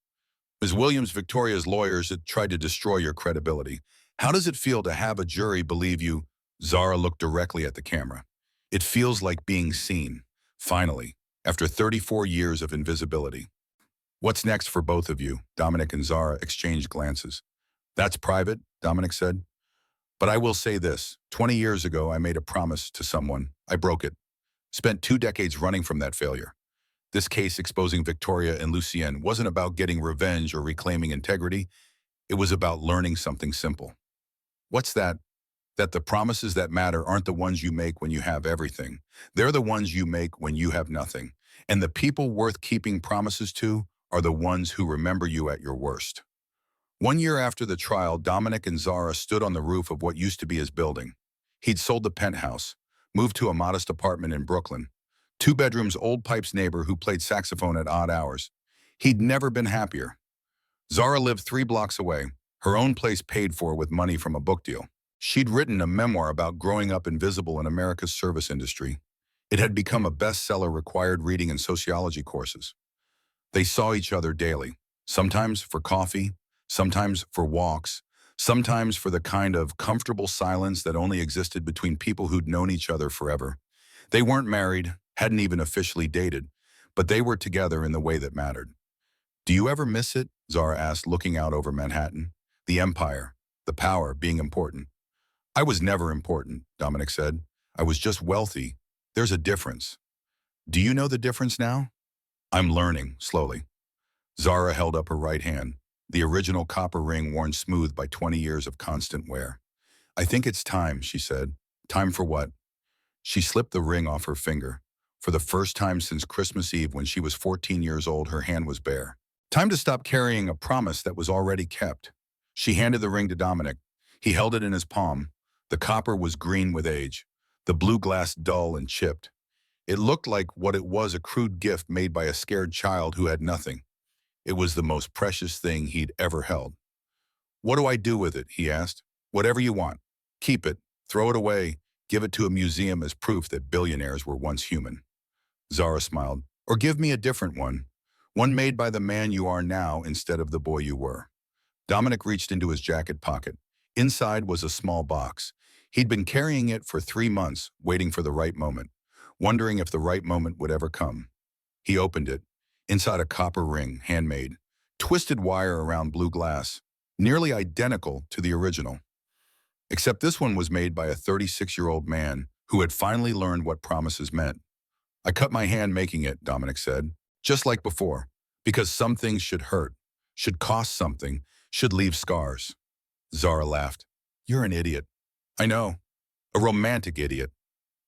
S1: "Ms. Williams, Victoria's lawyers had tried to destroy your credibility. How does it feel to have a jury believe you?" Zara looked directly at the camera. "It feels like being seen, finally, after 34 years of invisibility." "What's next for both of you?" Dominic and Zara exchanged glances. "That's private," Dominic said. "But I will say this. 20 years ago, I made a promise to someone. I broke it. Spent 2 decades running from that failure. This case exposing Victoria and Lucien wasn't about getting revenge or reclaiming integrity. It was about learning something simple." "What's that?" "That the promises that matter aren't the ones you make when you have everything. They're the ones you make when you have nothing. And the people worth keeping promises to are the ones who remember you at your worst." 1 year after the trial, Dominic and Zara stood on the roof of what used to be his building. He'd sold the penthouse, moved to a modest apartment in Brooklyn. 2 bedrooms, old Pipe's neighbor who played saxophone at odd hours. He'd never been happier. Zara lived 3 blocks away, her own place paid for with money from a book deal. She'd written a memoir about growing up invisible in America's service industry. It had become a bestseller, required reading in sociology courses. They saw each other daily, sometimes for coffee, sometimes for walks, sometimes for the kind of comfortable silence that only existed between people who'd known each other forever. They weren't married, hadn't even officially dated, but they were together in the way that mattered. "Do you ever miss it?" Zara asked, looking out over Manhattan. "The empire, the power, being important." "I was never important," Dominic said. "I was just wealthy. There's a difference." "Do you know the difference now?" "I'm learning, slowly." Zara held up her right hand, the original copper ring worn smooth by 20 years of constant wear. "I think it's time," she said. "Time for what?" She slipped the ring off her finger. For the first time since Christmas Eve when she was 14 years old, her hand was bare. Time to stop carrying a promise that was already kept. She handed the ring to Dominic. He held it in his palm. The copper was green with age, the blue glass dull and chipped. It looked like what it was, a crude gift made by a scared child who had nothing. It was the most precious thing he'd ever held. "What do I do with it?" he asked. "Whatever you want. Keep it, throw it away, give it to a museum as proof that billionaires were once human." Zara smiled. "Or give me a different one made by the man you are now instead of the boy you were." Dominic reached into his jacket pocket. Inside was a small box. He'd been carrying it for 3 months, waiting for the right moment, wondering if the right moment would ever come. He opened it. Inside, a copper ring, handmade, twisted wire around blue glass, nearly identical to the original. Except this one was made by a 36-year-old man who had finally learned what promises meant. "I cut my hand making it," Dominic said, "just like before, because some things should hurt, should cost something, should leave scars." Zara laughed. "You're an idiot." "I know. A romantic idiot."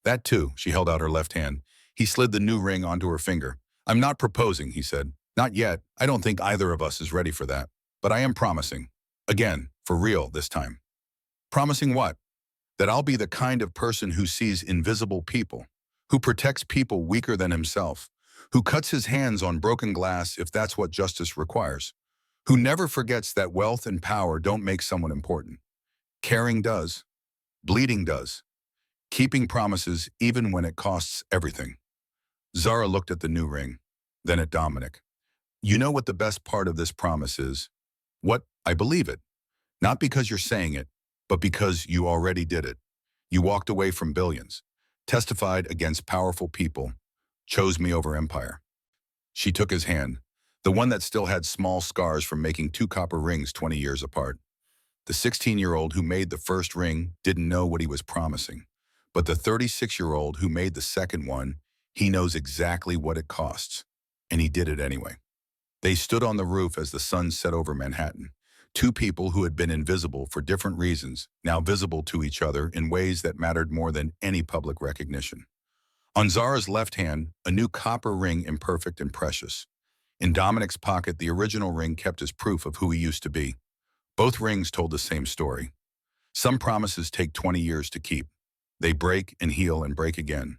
S1: "That too." She held out her left hand. He slid the new ring onto her finger. "I'm not proposing," he said. "Not yet. I don't think either of us is ready for that. But I am promising. Again, for real this time." "Promising what?" "That I'll be the kind of person who sees invisible people, who protects people weaker than himself, who cuts his hands on broken glass if that's what justice requires, who never forgets that wealth and power don't make someone important. Caring does. Bleeding does. Keeping promises even when it costs everything." Zara looked at the new ring, then at Dominic. "You know what the best part of this promise is?" "What?" "I believe it. Not because you're saying it, but because you already did it. You walked away from billions, testified against powerful people, chose me over empire." She took his hand, the one that still had small scars from making 2 copper rings 20 years apart. The 16-year-old who made the first ring didn't know what he was promising, but the 36-year-old who made the second one, he knows exactly what it costs, and he did it anyway. They stood on the roof as the sun set over Manhattan. 2 people who had been invisible for different reasons, now visible to each other in ways that mattered more than any public recognition. On Zara's left hand, a new copper ring, imperfect and precious. In Dominic's pocket, the original ring kept as proof of who he used to be. Both rings told the same story. Some promises take 20 years to keep. They break and heal and break again.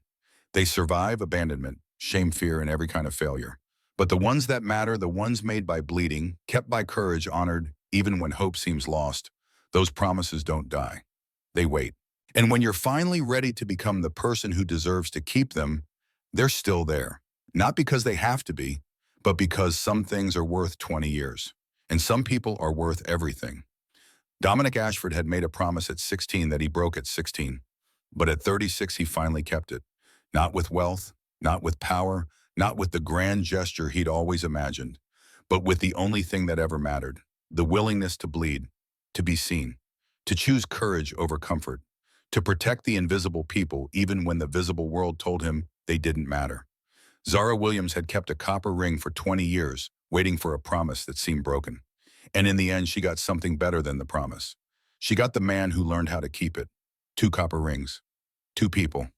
S1: They survive abandonment, shame, fear, and every kind of failure. But the ones that matter, the ones made by bleeding, kept by courage, honored, even when hope seems lost, those promises don't die. They wait. And when you're finally ready to become the person who deserves to keep them, they're still there. Not because they have to be, but because some things are worth 20 years. And some people are worth everything. Dominic Ashford had made a promise at 16 that he broke at 16. But at 36, he finally kept it. Not with wealth, not with power, not with the grand gesture he'd always imagined, but with the only thing that ever mattered, the willingness to bleed, to be seen, to choose courage over comfort, to protect the invisible people even when the visible world told him they didn't matter. Zara Williams had kept a copper ring for 20 years, waiting for a promise that seemed broken. And in the end, she got something better than the promise. She got the man who learned how to keep it. 2 copper rings. 2 people.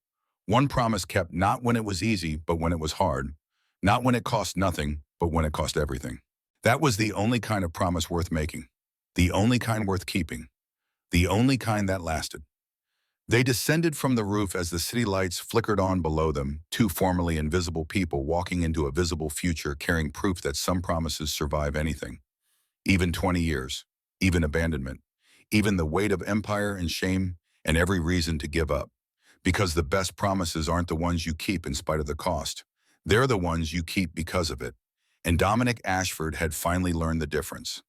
S1: One promise kept not when it was easy, but when it was hard. Not when it cost nothing, but when it cost everything. That was the only kind of promise worth making. The only kind worth keeping. The only kind that lasted. They descended from the roof as the city lights flickered on below them, 2 formerly invisible people walking into a visible future carrying proof that some promises survive anything. Even 20 years. Even abandonment. Even the weight of empire and shame and every reason to give up. Because the best promises aren't the ones you keep in spite of the cost. They're the ones you keep because of it. And Dominic Ashford had finally learned the difference.